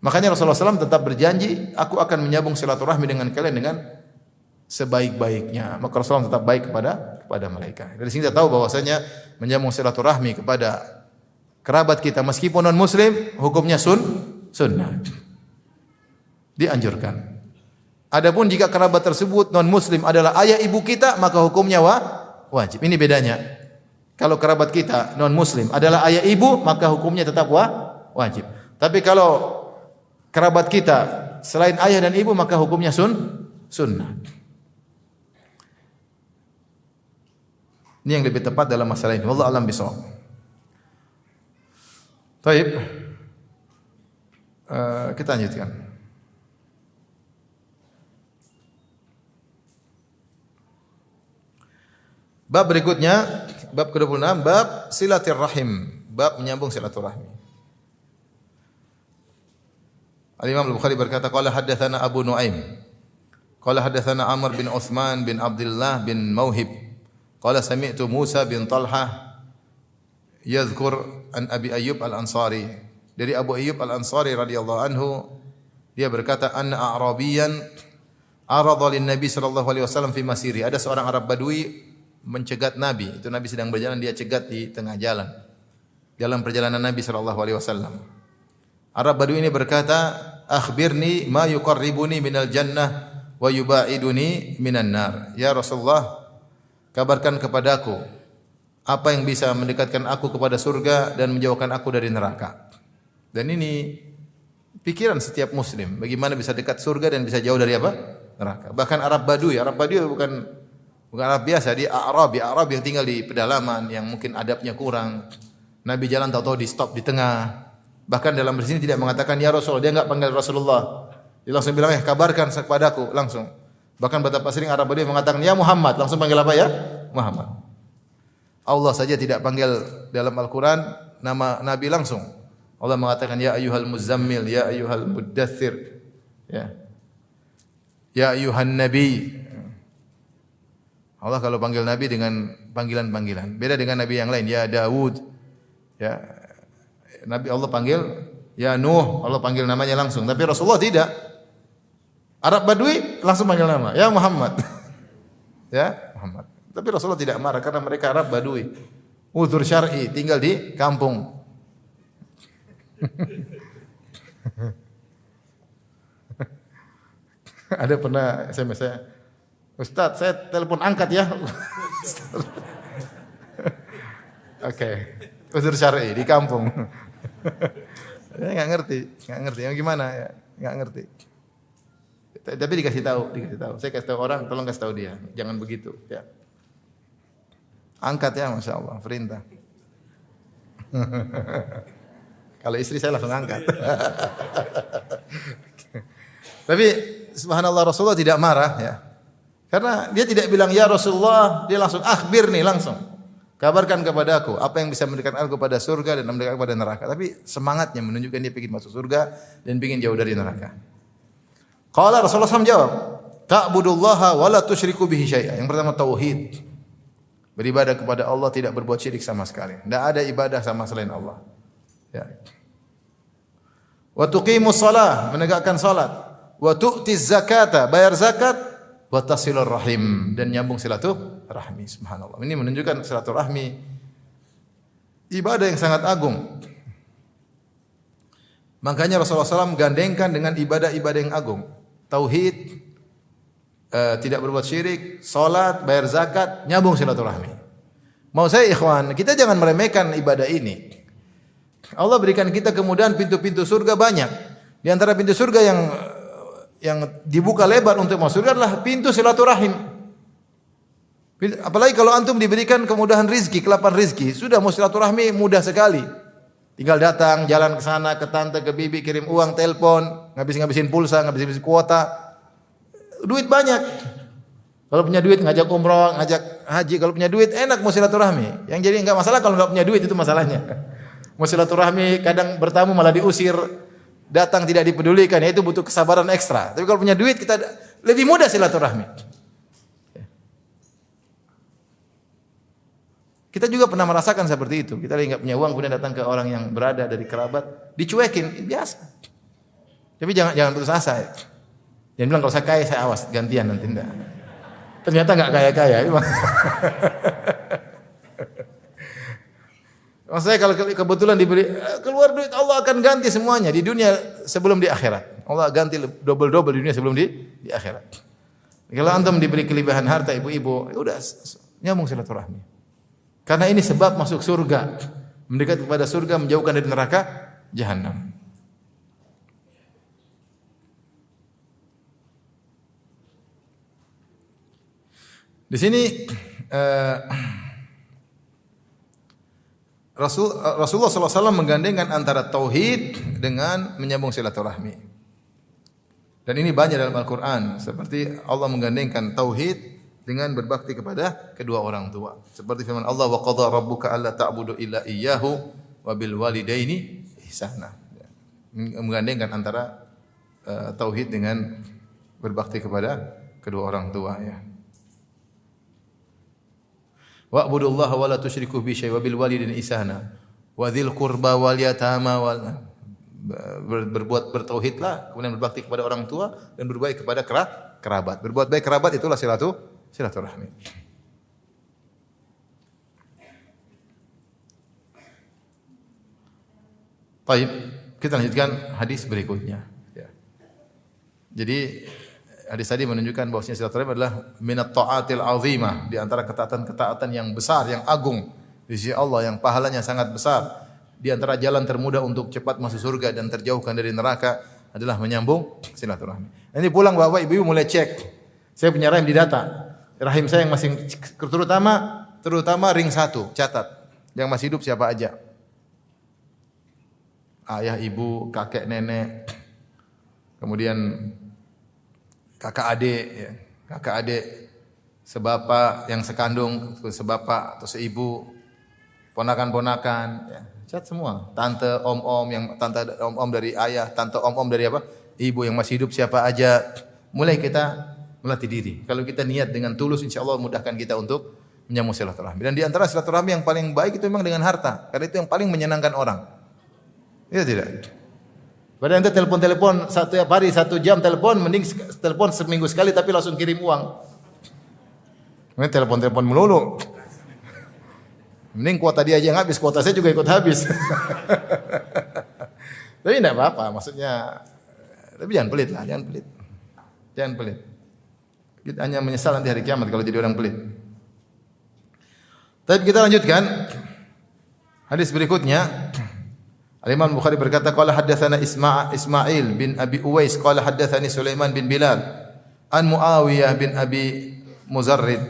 Makanya Rasulullah SAW tetap berjanji, "Aku akan menyambung silaturahmi dengan kalian dengan sebaik-baiknya." Maka Rasulullah tetap baik kepada mereka. Dari sini kita tahu bahwasanya menyambung silaturahmi kepada kerabat kita meskipun non muslim hukumnya sunnah. Dianjurkan. Adapun jika kerabat tersebut non muslim adalah ayah ibu kita, maka hukumnya wajib. Ini bedanya. Kalau kerabat kita non muslim adalah ayah ibu, maka hukumnya tetap wajib. Tapi kalau kerabat kita selain ayah dan ibu maka hukumnya sunnah. Ini yang lebih tepat dalam masalah ini. Wallahu a'lam bishawab. Baik. Kita lanjutkan. Bab berikutnya, bab ke-26, bab silaturrahim, bab menyambung silaturahmi. Al-Imam Al-Bukhari berkata, qala haddatsana Abu Nuaim, qala haddatsana Amr bin Utsman bin Abdullah bin Mauhib, qala sami'tu Musa bin Talhah yadhkur an Abi Ayyub Al-Ansari. Dari Abu Ayyub Al-Ansari radhiyallahu anhu, dia berkata, anna a'rabiyan arada lin Nabi sallallahu alaihi wasallam fi masiri. Ada seorang Arab Badui mencegat Nabi. Itu Nabi sedang berjalan, dia cegat di tengah jalan. Dalam perjalanan Nabi sallallahu alaihi wasallam. Arab Badui ini berkata, akhbirni ma yuqarribuni minal jannah wa yubaiduni minan nar. Ya Rasulullah, kabarkan kepadaku apa yang bisa mendekatkan aku kepada surga dan menjauhkan aku dari neraka. Dan ini pikiran setiap muslim, bagaimana bisa dekat surga dan bisa jauh dari apa? Neraka. Bahkan Arab Badui bukan Arab biasa, dia Arab yang tinggal di pedalaman yang mungkin adabnya kurang. Nabi jalan tahu-tahu di stop di tengah. Bahkan dalam sini tidak mengatakan ya Rasul, dia enggak panggil Rasulullah. Dia langsung bilang, kabarkan kepadaku langsung. Bahkan betapa sering Arab Badui mengatakan ya Muhammad, langsung panggil apa ya? Muhammad. Allah saja tidak panggil dalam Al-Qur'an nama Nabi langsung. Allah mengatakan ya ayyuhal muzammil, ya ayyuhal muddaththir. Ya. Ya ayyuhan nabi. Allah kalau panggil Nabi dengan panggilan-panggilan. Beda dengan Nabi yang lain, ya Daud. Ya. Nabi Allah panggil ya Nuh, Allah panggil namanya langsung. Tapi Rasulullah tidak. Arab Badui langsung panggil nama, ya Muhammad. Ya, Muhammad. Tapi Rasulullah tidak marah karena mereka Arab Badui. Uzur syar'i, tinggal di kampung. Ada pernah SMS saya, Ustaz, saya telepon angkat ya. Oke. Uzur syar'i di kampung. Saya enggak ngerti. Yang gimana ya? Enggak ngerti. Tapi dikasih tahu. Saya kasih tahu orang, tolong kasih tahu dia. Jangan begitu, ya. Angkat ya, Masya Allah, perintah. Kalau istri saya langsung angkat. Tapi subhanallah Rasulullah tidak marah ya. Karena dia tidak bilang ya Rasulullah, dia langsung akhbirni langsung. Kabarkan kepada aku apa yang bisa mendekatkan aku pada surga dan mendekatkan kepada neraka. Tapi semangatnya menunjukkan dia ingin masuk surga dan ingin jauh dari neraka. Qala Rasulullah SAW jawab, ta'budullaha wa la tusyriku bihi syai'a. Yang pertama tauhid. Beribadah kepada Allah, tidak berbuat syirik sama sekali. Tidak ada ibadah sama selain Allah. Ya. Wa tuqimus shalah, menegakkan salat. Wa tu'tiz zakata, bayar zakat. Wa tasilur rahim, dan nyambung silaturahmi. Subhanallah. Ini menunjukkan silaturahmi ibadah yang sangat agung. Makanya Rasulullah SAW gandengkan dengan ibadah-ibadah yang agung. Tauhid, tidak berbuat syirik, salat, bayar zakat, nyambung silaturahmi. Mau saya ikhwan, kita jangan meremehkan ibadah ini. Allah berikan kita kemudahan, pintu-pintu surga banyak. Di antara pintu surga yang dibuka lebar untuk masuk surga adalah pintu silaturahim. Apalagi kalau antum diberikan kemudahan rizki, kelapan rizki, sudah mau silaturahmi mudah sekali. Tinggal datang, jalan ke sana, ke tante, ke bibi, kirim uang, telepon, ngabisin pulsa, ngabisin kuota. Duit banyak. Kalau punya duit ngajak umroh, ngajak haji, kalau punya duit enak mau silaturahmi. Yang jadi enggak masalah kalau enggak punya duit, itu masalahnya. Mau silaturahmi kadang bertamu malah diusir, datang tidak dipedulikan, ya itu butuh kesabaran ekstra. Tapi kalau punya duit kita lebih mudah silaturahmi. Kita juga pernah merasakan seperti itu. Kita lagi enggak punya uang kemudian datang ke orang yang berada dari kerabat, dicuekin, biasa. Tapi jangan putus asa. Jangan bilang kalau saya kaya saya awas, gantian nanti enggak. Ternyata enggak kaya-kaya. Maksudnya kalau kebetulan diberi keluar duit, Allah akan ganti semuanya di dunia sebelum di akhirat. Allah ganti double-double di dunia sebelum di akhirat. Kalau antum diberi kelebihan harta ibu-ibu, udah nyambung silaturahmi. Karena ini sebab masuk surga. Mendekat kepada surga, menjauhkan dari neraka jahanam. Di sini Rasulullah SAW menggandengkan antara tauhid dengan menyambung silaturahmi. Dan ini banyak dalam Al-Quran. Seperti Allah menggandengkan tauhid dengan berbakti kepada kedua orang tua. Seperti firman Allah, wa qadha rabbuka alla ta'budu illa iyyahu wa bil walidaini ihsana. Menggandengkan antara tauhid dengan berbakti kepada kedua orang tua, ya. Wa'budullaha wa la tusyriku bi syai'in wa bil walidaini ihsana wa dzil qurba wal yatama wal berbuat bertauhidlah, kemudian berbakti kepada orang tua dan berbaik kepada kerabat. Berbuat baik kerabat itulah silaturahmi. Baik, kita lanjutkan hadis berikutnya, ya. Jadi hadis tadi menunjukkan bahwasanya silaturahmi adalah minat ta'atil azimah, di antara ketaatan-ketaatan yang besar, yang agung di sisi Allah, yang pahalanya sangat besar. Di antara jalan termudah untuk cepat masuk surga dan terjauhkan dari neraka adalah menyambung silaturahmi. Ini pulang Bapak Ibu mulai cek. Saya punya rahim di data. Rahim saya yang masih terutama ring 1, catat. Yang masih hidup siapa aja? Ayah, ibu, kakek, nenek. Kemudian kakak adik, ya. Kakak adik sebapak yang sekandung, sebapak atau seibu, ponakan-ponakan, ya. Cat semua. Tante, om-om, yang tante om-om dari ayah, tante om-om dari apa? Ibu yang masih hidup siapa aja. Mulai kita melatih diri. Kalau kita niat dengan tulus, insya Allah mudahkan kita untuk menyambung silaturahmi. Dan di antara silaturahmi yang paling baik itu memang dengan harta, karena itu yang paling menyenangkan orang. Iya tidak? Padahal ente telepon satu hari 1 jam telepon, mending telepon seminggu sekali tapi langsung kirim uang. Ini telepon melulu. Mending kuota dia aja yang habis, kuota saya juga ikut habis. Tapi tidak apa-apa, maksudnya. Tapi jangan pelit lah, jangan pelit. Kita hanya menyesal nanti hari kiamat kalau jadi orang pelit. Tapi kita lanjutkan hadis berikutnya. Al-Imam Bukhari berkata, qala haddatsana Ismail bin Abi Uwais qala haddatsani Sulaiman bin Bilal an Muawiyah bin Abi Muzarrid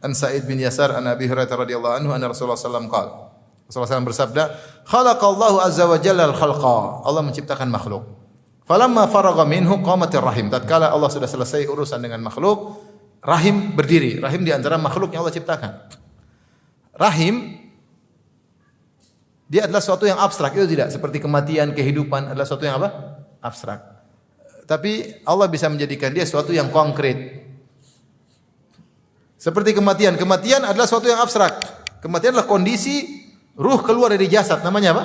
an Sa'id bin Yasar an Abi Hurairah radhiyallahu anhu anna Rasulullah sallallahu alaihi wasallam qala. Rasulullah SAW bersabda, khalaqallahu azza wa jalla al-khalqa. Allah menciptakan makhluk. Falamma faragha minhu qamatir rahim. Tatkala Allah sudah selesai urusan dengan makhluk, rahim berdiri. Rahim di antara makhluk yang Allah ciptakan. Rahim dia adalah sesuatu yang abstrak, itu tidak seperti kematian, kehidupan adalah sesuatu yang apa? Abstrak. Tapi Allah bisa menjadikan dia sesuatu yang konkret. Seperti kematian adalah sesuatu yang abstrak. Kematian adalah kondisi ruh keluar dari jasad, namanya apa?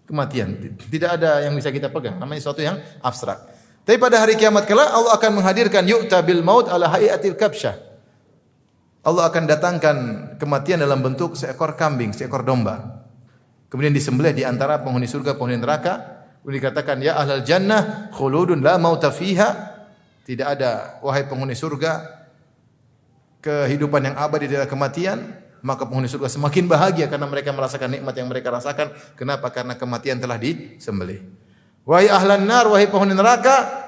Kematian. Tidak ada yang bisa kita pegang, namanya sesuatu yang abstrak. Tapi pada hari kiamat kelak Allah akan menghadirkan yu'ta bil maut ala hayatil kabsyah. Allah akan datangkan kematian dalam bentuk seekor kambing, seekor domba. Kemudian disembelih di antara penghuni surga, penghuni neraka. Kemudian dikatakan, ya ahlal jannah khuludun la mauta fiha. Tidak ada, wahai penghuni surga, kehidupan yang abadi adalah kematian. Maka penghuni surga semakin bahagia karena mereka merasakan nikmat yang mereka rasakan. Kenapa? Karena kematian telah disembelih. Wahai ahlan nar, wahai penghuni neraka,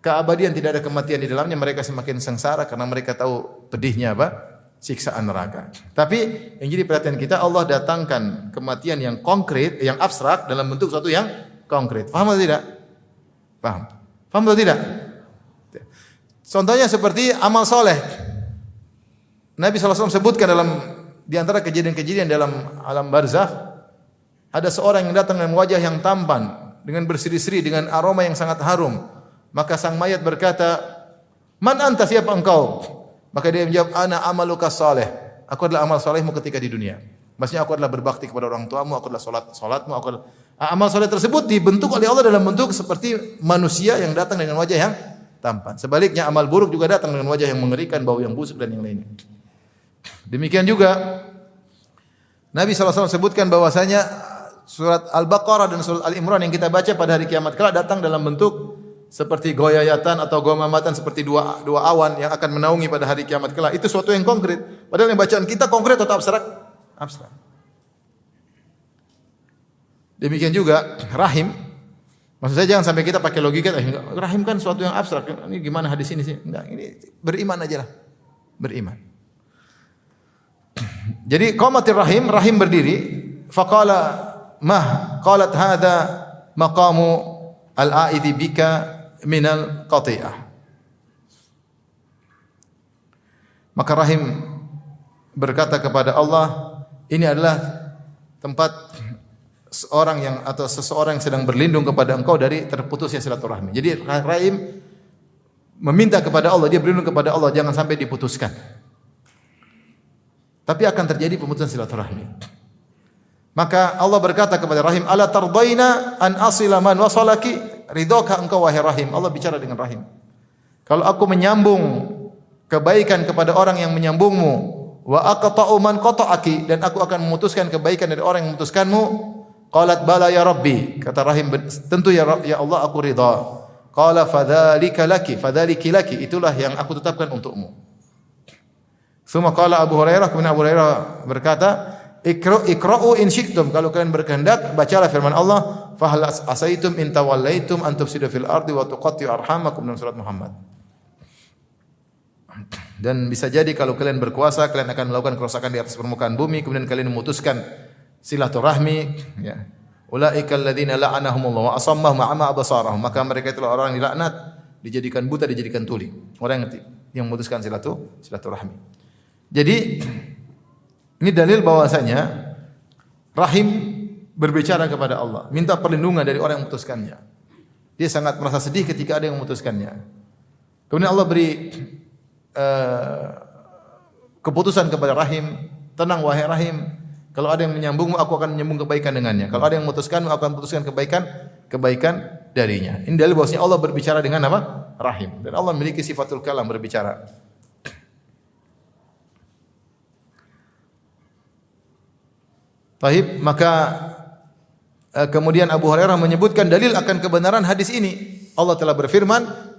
keabadian tidak ada kematian di dalamnya. Mereka semakin sengsara karena mereka tahu pedihnya apa? Siksaan neraka. Tapi yang jadi perhatian kita, Allah datangkan kematian yang konkret, yang abstrak dalam bentuk sesuatu yang konkret. Paham atau tidak? Paham. Paham atau tidak? Contohnya seperti amal soleh. Nabi SAW sebutkan dalam di antara kejadian-kejadian dalam alam barzakh, ada seorang yang datang dengan wajah yang tampan, dengan berseri-seri, dengan aroma yang sangat harum. Maka sang mayat berkata, "Man anta, siapa engkau?" Maka dia menjawab, ana amaluka saleh. Aku adalah amal salehmu ketika di dunia. Maksudnya aku adalah berbakti kepada orang tuamu, aku adalah salatmu, aku adalah amal saleh tersebut dibentuk oleh Allah dalam bentuk seperti manusia yang datang dengan wajah yang tampan. Sebaliknya amal buruk juga datang dengan wajah yang mengerikan, bau yang busuk dan yang lainnya. Demikian juga Nabi SAW sebutkan bahwasanya surat Al-Baqarah dan surat Al-Imran yang kita baca pada hari kiamat kelak datang dalam bentuk seperti goyayatan atau gomamatan, seperti dua awan yang akan menaungi pada hari kiamat kelak. Itu suatu yang konkret. Padahal yang bacaan kita konkret atau abstrak? Abstrak. Demikian juga rahim. Maksud saya jangan sampai kita pakai logika, rahim kan suatu yang abstrak. Ini gimana hadis ini sih? Enggak, ini beriman aja lah. beriman. Jadi qamatir rahim, rahim berdiri, faqala qalat hadza maqamu al-a'idhi bika minal qati'ah. Maka rahim berkata kepada Allah, ini adalah tempat seseorang yang sedang berlindung kepada engkau dari terputusnya silaturahmi. Jadi rahim meminta kepada Allah, dia berlindung kepada Allah jangan sampai diputuskan. Tapi akan terjadi pemutusan silaturahmi. Maka Allah berkata kepada rahim, "Ala tardaina an asila man wasalaki?" Ridhokah engkau wahai rahim? Allah bicara dengan rahim. Kalau aku menyambung kebaikan kepada orang yang menyambungmu, wa aqta'u man qata'aki, dan aku akan memutuskan kebaikan dari orang yang memutuskanmu. Qalat bala ya rabbi, kata rahim, tentu ya Allah aku ridha. Qala fadzalika laki, fadzaliki laki, itulah yang aku tetapkan untukmu. Suma qala Abu Hurairah, kemudian Abu Hurairah berkata, ikra'u in syi'tum, kalau kalian berkehendak bacalah firman Allah, fa hal asaitum in tawallaitum an tufsidu fil ardi wa tuqatti'u arhamakum, dalam surat Muhammad. Dan bisa jadi kalau kalian berkuasa, kalian akan melakukan kerusakan di atas permukaan bumi, kemudian kalian memutuskan silaturahmi, ya. Ulaika alladziina la'anahumullah wa asammahum wa ama absarahum, maka mereka itulah orang yang dilaknat, dijadikan buta, dijadikan tuli. Orang yang memutuskan silaturahmi. Jadi ini dalil bahwasanya rahim berbicara kepada Allah, minta perlindungan dari orang yang memutuskannya. Dia sangat merasa sedih ketika ada yang memutuskannya. Kemudian Allah beri keputusan kepada rahim, tenang wahai rahim, kalau ada yang menyambungmu aku akan menyambung kebaikan dengannya. Kalau ada yang memutuskanmu aku akan putuskan kebaikan darinya. Ini dalil bahwasanya Allah berbicara dengan apa? Rahim. Dan Allah memiliki sifatul kalam, berbicara. Taib, maka kemudian Abu Hurairah menyebutkan dalil akan kebenaran hadis ini. Allah telah berfirman,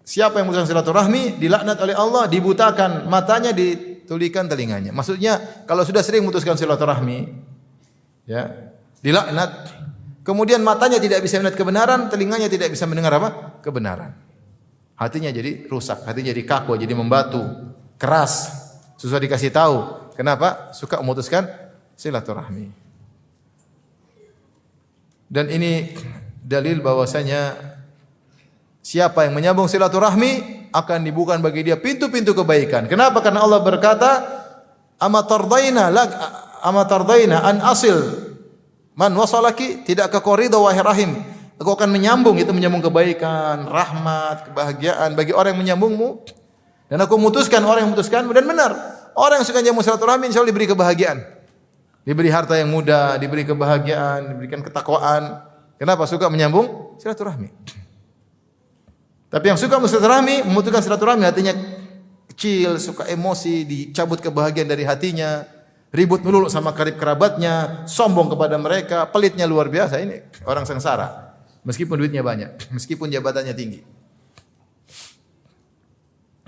siapa yang memutuskan silaturahmi dilaknat oleh Allah, dibutakan matanya, ditulikan telinganya. Maksudnya kalau sudah sering memutuskan silaturahmi, ya, dilaknat, kemudian matanya tidak bisa melihat kebenaran, telinganya tidak bisa mendengar apa? Kebenaran. Hatinya jadi rusak, hatinya jadi kaku, jadi membatu, keras, susah dikasih tahu. Kenapa? Suka memutuskan silaturahmi. Dan ini dalil bahwasanya siapa yang menyambung silaturahmi akan dibuka bagi dia pintu-pintu kebaikan. Kenapa? Karena Allah berkata, amatardaina an asil man wasalaki, tidakkah kau ridha wahai rahim, aku akan menyambung, itu menyambung kebaikan, rahmat, kebahagiaan bagi orang yang menyambungmu. Dan aku memutuskan orang yang memutuskanmu, dan benar, orang yang suka menyambung silaturahmi insyaallah diberi kebahagiaan. Diberi harta yang mudah, diberi kebahagiaan, diberikan ketakwaan. Kenapa? Suka menyambung silaturahmi. Tapi yang suka silaturahmi, memutuskan silaturahmi, hatinya kecil, suka emosi, dicabut kebahagiaan dari hatinya, ribut melulu sama karib kerabatnya, sombong kepada mereka, pelitnya luar biasa. Ini orang sengsara. Meskipun duitnya banyak, meskipun jabatannya tinggi.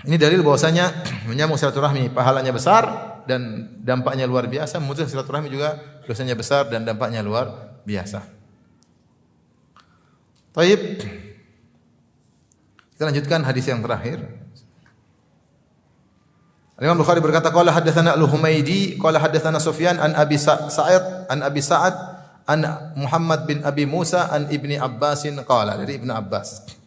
Ini dalil bahwasanya menyambung silaturahmi pahalanya besar dan dampaknya luar biasa. Memutuskan silaturahmi juga dosanya besar dan dampaknya luar biasa. Baik. Kita lanjutkan hadis yang terakhir. Imam Bukhari berkata, qala haddatsana Al-Humaydi, qala haddatsana Sufyan an Abi Sa'id an Abi Sa'ad an Muhammad bin Abi Musa an Ibni Abbasin qala, dari Ibnu Abbas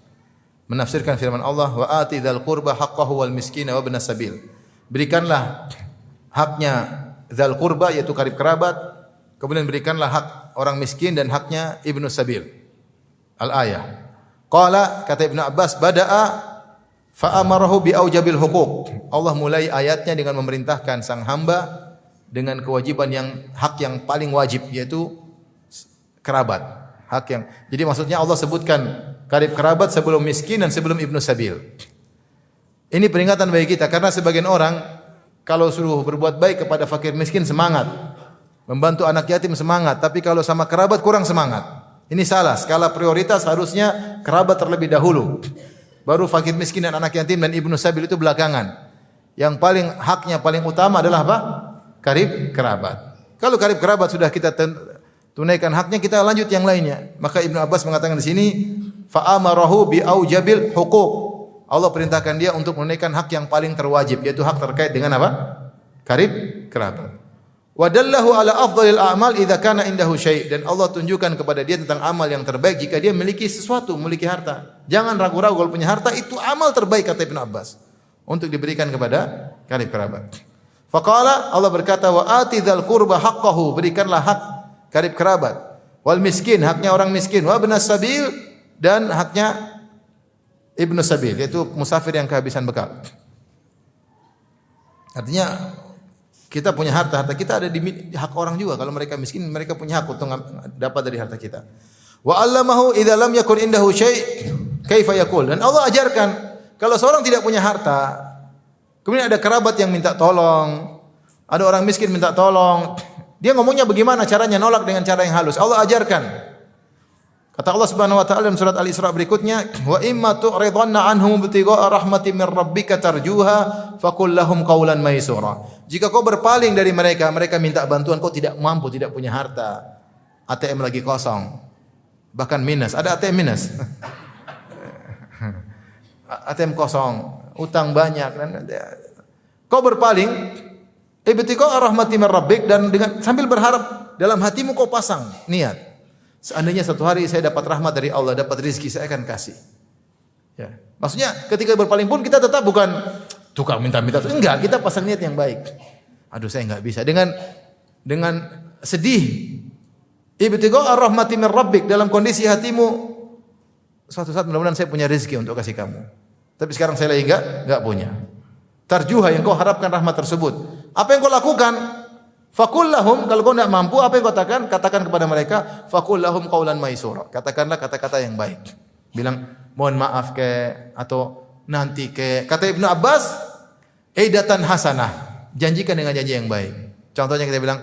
menafsirkan firman Allah, wa ati dzal qurba haqqahu wal miskina wa ibnas sabil. Berikanlah haknya dzal qurba, yaitu karib kerabat, kemudian berikanlah hak orang miskin dan haknya ibnu sabil. Al-ayah. Qala, kata Ibnu Abbas, bada'a fa amarahu bi aujabil huquq. Allah mulai ayatnya dengan memerintahkan sang hamba dengan kewajiban hak yang paling wajib, yaitu kerabat. Hak yang, jadi maksudnya Allah sebutkan karib kerabat sebelum miskin dan sebelum ibnu sabil. Ini peringatan bagi kita, karena sebagian orang kalau suruh berbuat baik kepada fakir miskin semangat, membantu anak yatim semangat, tapi kalau sama kerabat kurang semangat. Ini salah. Skala prioritas harusnya kerabat terlebih dahulu, baru fakir miskin dan anak yatim dan ibnu sabil itu belakangan. Yang paling haknya paling utama adalah apa? Karib kerabat. Kalau karib kerabat sudah kita tunaikan haknya, kita lanjut yang lainnya. Maka Ibnu Abbas mengatakan di sini, fa amarahu bi aujabil huquq. Allah perintahkan dia untuk menunaikan hak yang paling terwajib, yaitu hak terkait dengan apa? Karib kerabat. Wa dallahu ala afdhalil a'mal idza kana indahu syai', dan Allah tunjukkan kepada dia tentang amal yang terbaik jika dia memiliki sesuatu, memiliki harta. Jangan ragu-ragu kalau punya harta itu amal terbaik kata Ibnu Abbas untuk diberikan kepada karib kerabat. Faqala, Allah berkata, wa atidzal qurba haqqahu, berikanlah hak karib kerabat. Wal miskin, haknya orang miskin. Wa ibnas sabil, dan haknya ibnu sabil, yaitu musafir yang kehabisan bekal. Artinya kita punya harta kita ada di hak orang juga. Kalau mereka miskin, mereka punya hak untuk dapat dari harta kita. Wa 'allamahu idza lam yakun indahu syai' kaifa yaqul. Dan Allah ajarkan kalau seorang tidak punya harta, kemudian ada kerabat yang minta tolong, ada orang miskin minta tolong, dia ngomongnya bagaimana caranya, nolak dengan cara yang halus. Allah ajarkan. Kata Allah Subhanahu wa taala dalam surat Al-Isra berikutnya, wa imma tu'ridanna anhum ibtigha'a rahmatin min rabbika tarjuha faqul lahum qawlan maysura. Jika kau berpaling dari mereka, mereka minta bantuan, kau tidak mampu, tidak punya harta, ATM lagi kosong, bahkan minus, ada ATM minus, ATM kosong, utang banyak, dan kau berpaling, ibtigha'a rahmatin min rabbik, dan dengan sambil berharap dalam hatimu kau pasang niat, seandainya satu hari saya dapat rahmat dari Allah, dapat rezeki, saya akan kasih. Ya. Maksudnya ketika berpaling pun kita tetap bukan tukang minta-minta. Enggak, kita pasang niat yang baik. Aduh, saya enggak bisa. Dengan sedih. Ibtigha'a rahmatin min rabbik, dalam kondisi hatimu suatu saat mudah-mudahan saya punya rezeki untuk kasih kamu. Tapi sekarang saya lagi enggak punya. Tarjuha, yang kau harapkan rahmat tersebut. Apa yang kau lakukan? Faqul lahum, kalau kau tidak mampu, apa yang kau katakan? Katakan kepada mereka, faqul lahum qaulan maisura. Katakanlah kata-kata yang baik. Bilang, mohon maaf atau nanti Kata Ibnu Abbas, aidatan hasanah. Janjikan dengan janji yang baik. Contohnya kita bilang,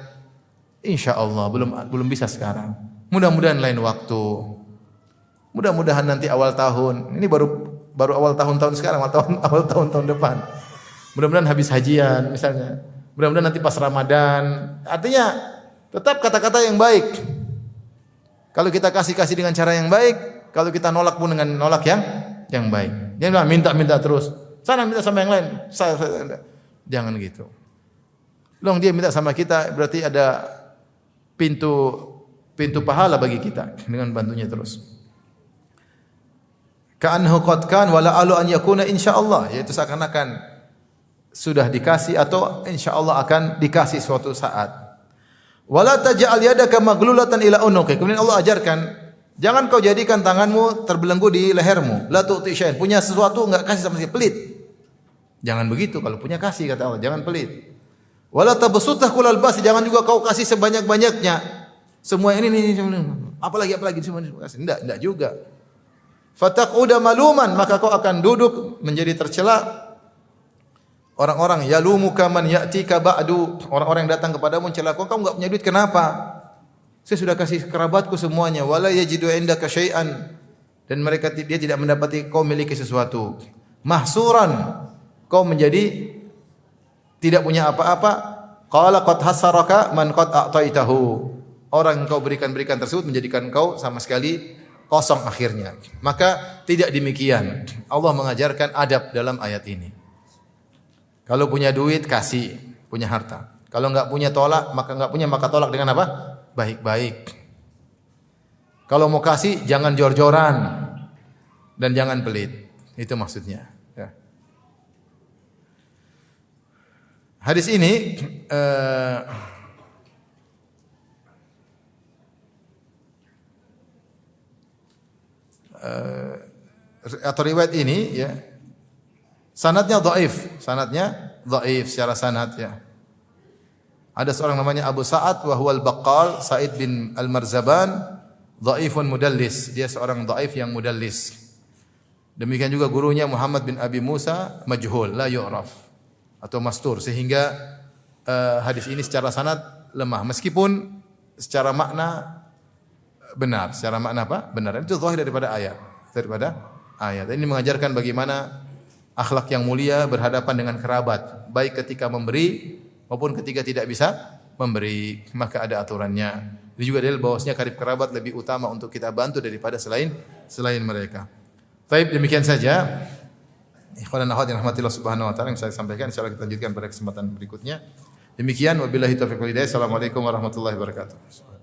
insyaallah belum bisa sekarang. Mudah-mudahan lain waktu. Mudah-mudahan nanti awal tahun. Ini baru awal tahun sekarang, awal tahun depan. Mudah-mudahan habis hajian misalnya. Mudah-mudahan nanti pas Ramadan. Artinya tetap kata-kata yang baik. Kalau kita kasih dengan cara yang baik, kalau kita nolak pun dengan nolak yang baik. Jangan minta terus. Sana minta sama yang lain. Jangan gitu. Long dia minta sama kita berarti ada pintu pahala bagi kita dengan bantunya terus. Ka'annahu qad kan wala alu an yakuna insyaallah, yaitu seakan-akan sudah dikasih atau insyaallah akan dikasih suatu saat. Wala taj'al yadaka maglulatan ila unuqi. Kemudian Allah ajarkan, jangan kau jadikan tanganmu terbelenggu di lehermu. La tu'ti syai'an. Punya sesuatu enggak kasih sama sekali, pelit. Jangan begitu, kalau punya kasih kata Allah, jangan pelit. Wala tabsutah kullal bas, jangan juga kau kasih sebanyak-banyaknya. Semua ini apalagi semua ini kasih. Enggak juga. Fataquda maluman, maka kau akan duduk menjadi tercela. Orang-orang yalumuka man ya'tika ba'du, orang-orang yang datang kepadamu mencela kau, kamu enggak punya duit, kenapa? Saya sudah kasih kerabatku semuanya. Wala yajidu indaka syai'an, dan dia tidak mendapati kau memiliki sesuatu. Mahsuran, kau menjadi tidak punya apa-apa. Qala qad hasaraka man qad a'taitahu. Orang yang kau berikan tersebut menjadikan kau sama sekali kosong akhirnya. Maka tidak demikian. Allah mengajarkan adab dalam ayat ini. Kalau punya duit kasih, punya harta. Kalau enggak punya tolak, maka tolak dengan apa? Baik-baik. Kalau mau kasih jangan jor-joran dan jangan pelit. Itu maksudnya. Ya. Hadis ini atau riwayat ini ya, sanadnya dhaif secara sanad ya. Ada seorang namanya Abu Sa'ad wa huwal Baqqal, Sa'id bin Al-Marzaban, dhaifun mudallis. Dia seorang dhaif yang mudallis. Demikian juga gurunya Muhammad bin Abi Musa, majhul, la yu'raf atau mastur, sehingga hadis ini secara sanad lemah meskipun secara makna benar. Secara makna apa? Benar. Itu zahir daripada ayat. Ini mengajarkan bagaimana akhlak yang mulia berhadapan dengan kerabat, baik ketika memberi maupun ketika tidak bisa memberi, maka ada aturannya. Ini juga dalil bahwasanya karib kerabat lebih utama untuk kita bantu daripada selain mereka. Baik, demikian saja Ikhwan dan akhwat yang rahmatillah subhanahu wa ta'ala yang saya sampaikan insyaallah kita lanjutkan pada kesempatan berikutnya. Demikian wabillahi taufiq wal hidayah. Assalamualaikum warahmatullahi wabarakatuh.